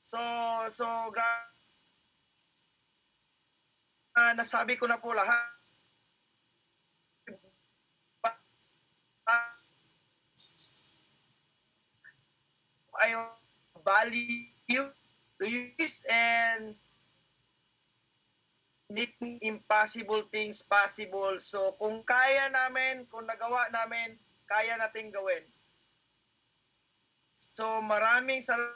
So nasabi ko na po lahat. I value to you and making impossible things possible. So, kung kaya namin, kung nagawa namin, kaya nating gawin. So, maraming salamat.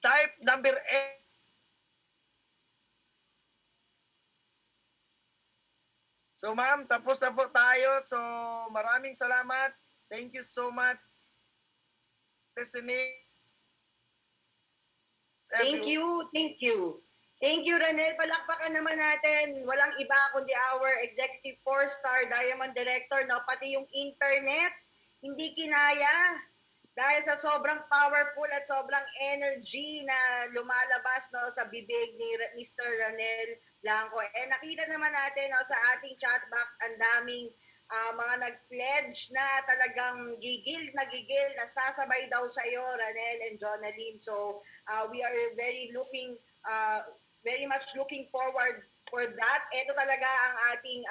Type number 8. So, ma'am, tapos na po tayo. So, maraming salamat. Thank you so much for listening. Thank you. Thank you, Ranel. Palakpakan naman natin. Walang iba kundi our Executive 4-star Diamond Director, no? Pati yung internet, hindi kinaya. Dahil sa sobrang powerful at sobrang energy na lumalabas, no, sa bibig ni Mr. Ranel Blanco. Nakita naman natin, no, sa ating chat box, ang daming mga nag-pledge na talagang gigil na sasabay daw sa iyo, Ranel and Jonalyn. So we are very much looking forward for that. Ito talaga ang ating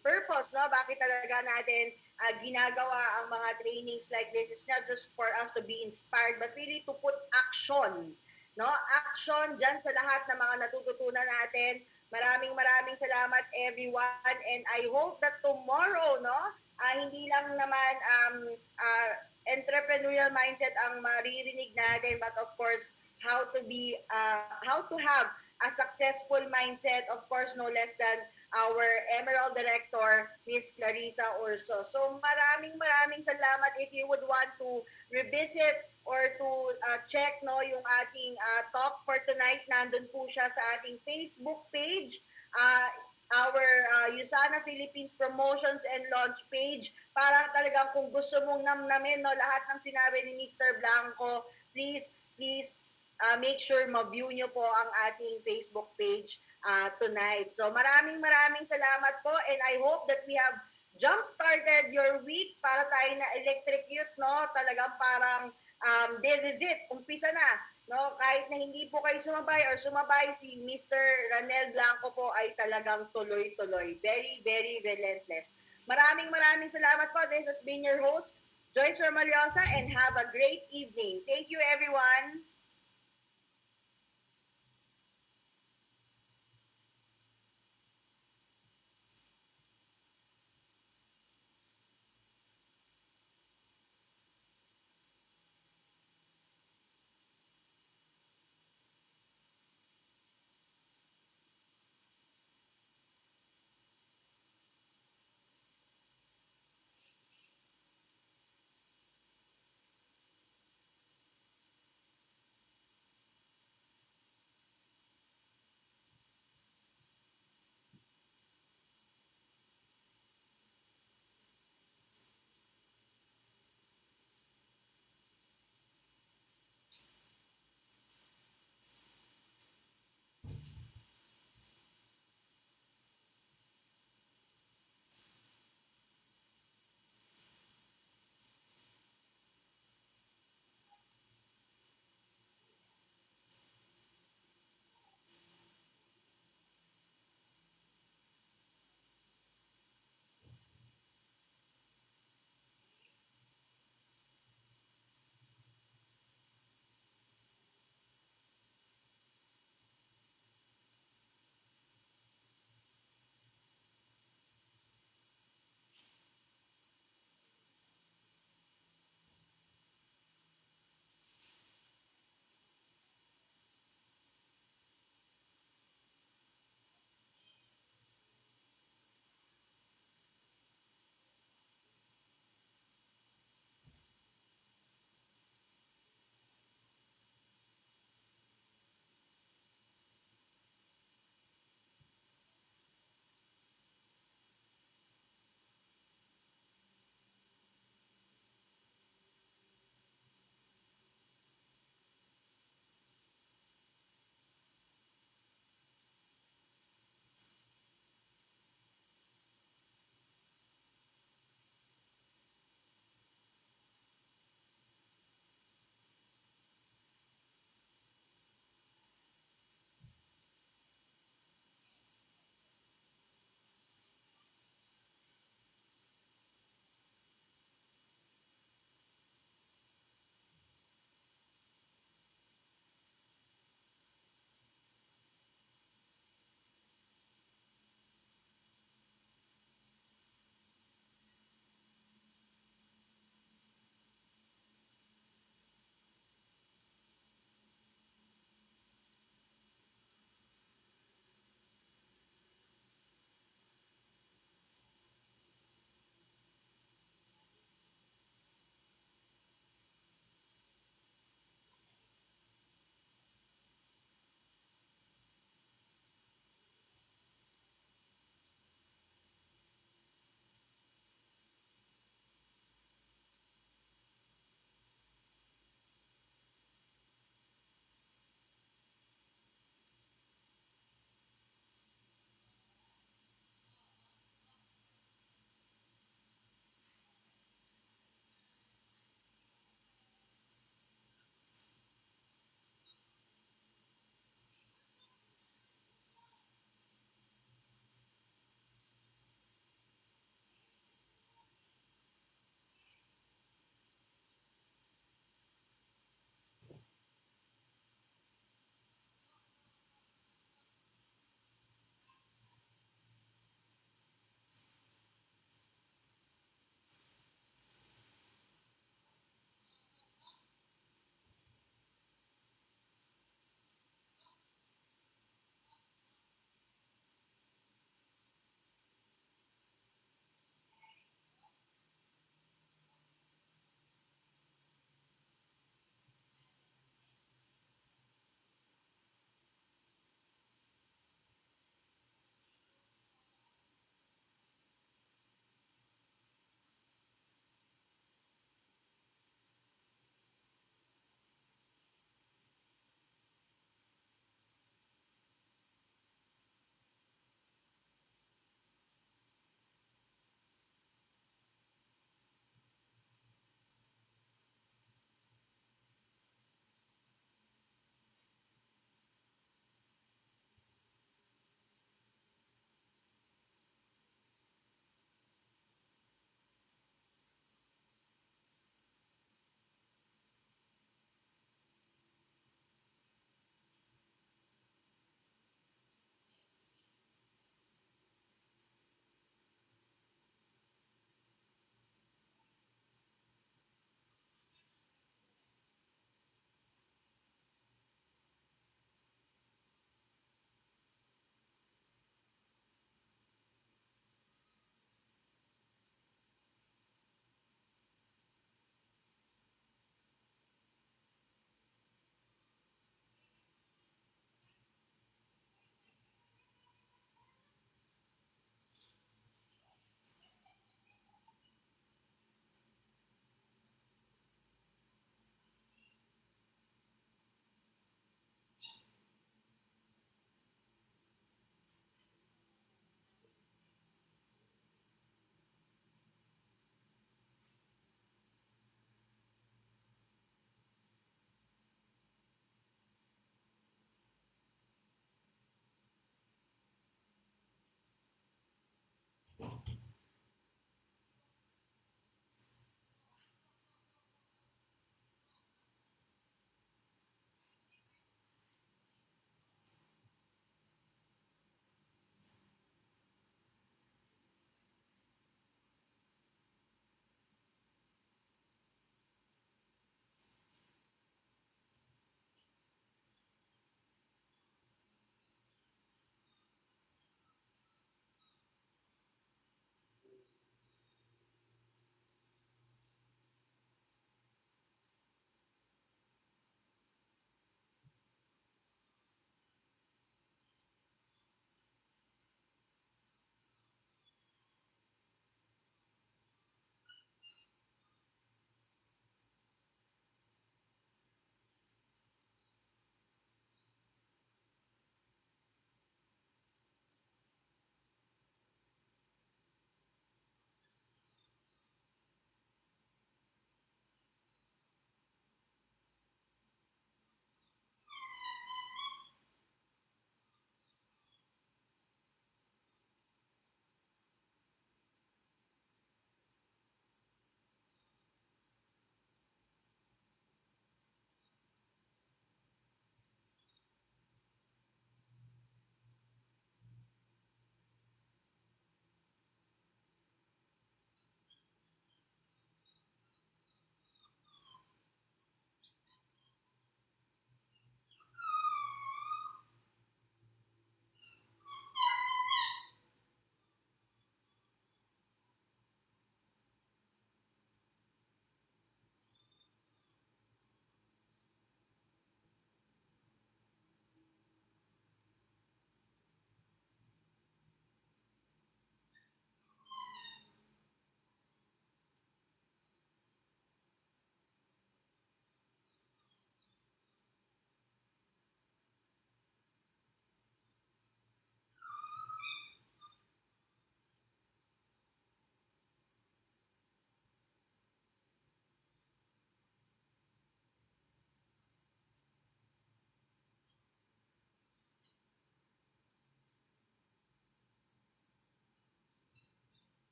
purpose, no? Bakit talaga natin ginagawa ang mga trainings like this. It's not just for us to be inspired, but really to put action, no? Action dyan sa lahat ng mga natututunan natin. Maraming salamat everyone, and I hope that tomorrow, no, hindi lang naman entrepreneurial mindset ang maririnig natin, but of course how to have a successful mindset, of course no less than our Emerald Director, Miss Clarissa Urso. So maraming salamat. If you would want to revisit or to check no yung ating talk for tonight, nandun po siya sa ating Facebook page, our Usana Philippines Promotions and Launch page, para talagang kung gusto mong namnamin no lahat ng sinabi ni Mr. Blanco, please make sure ma-view nyo po ang ating Facebook page tonight. So maraming salamat po, and I hope that we have jump-started your week para tayo na electrocute, no? Talagang parang this is it, umpisa na. No, kahit na hindi po kayo sumabay, si Mr. Ranel Blanco po ay talagang tuloy-tuloy. Very relentless. Maraming salamat po. This has been your host, Joyce Romaliosa, and have a great evening. Thank you, everyone.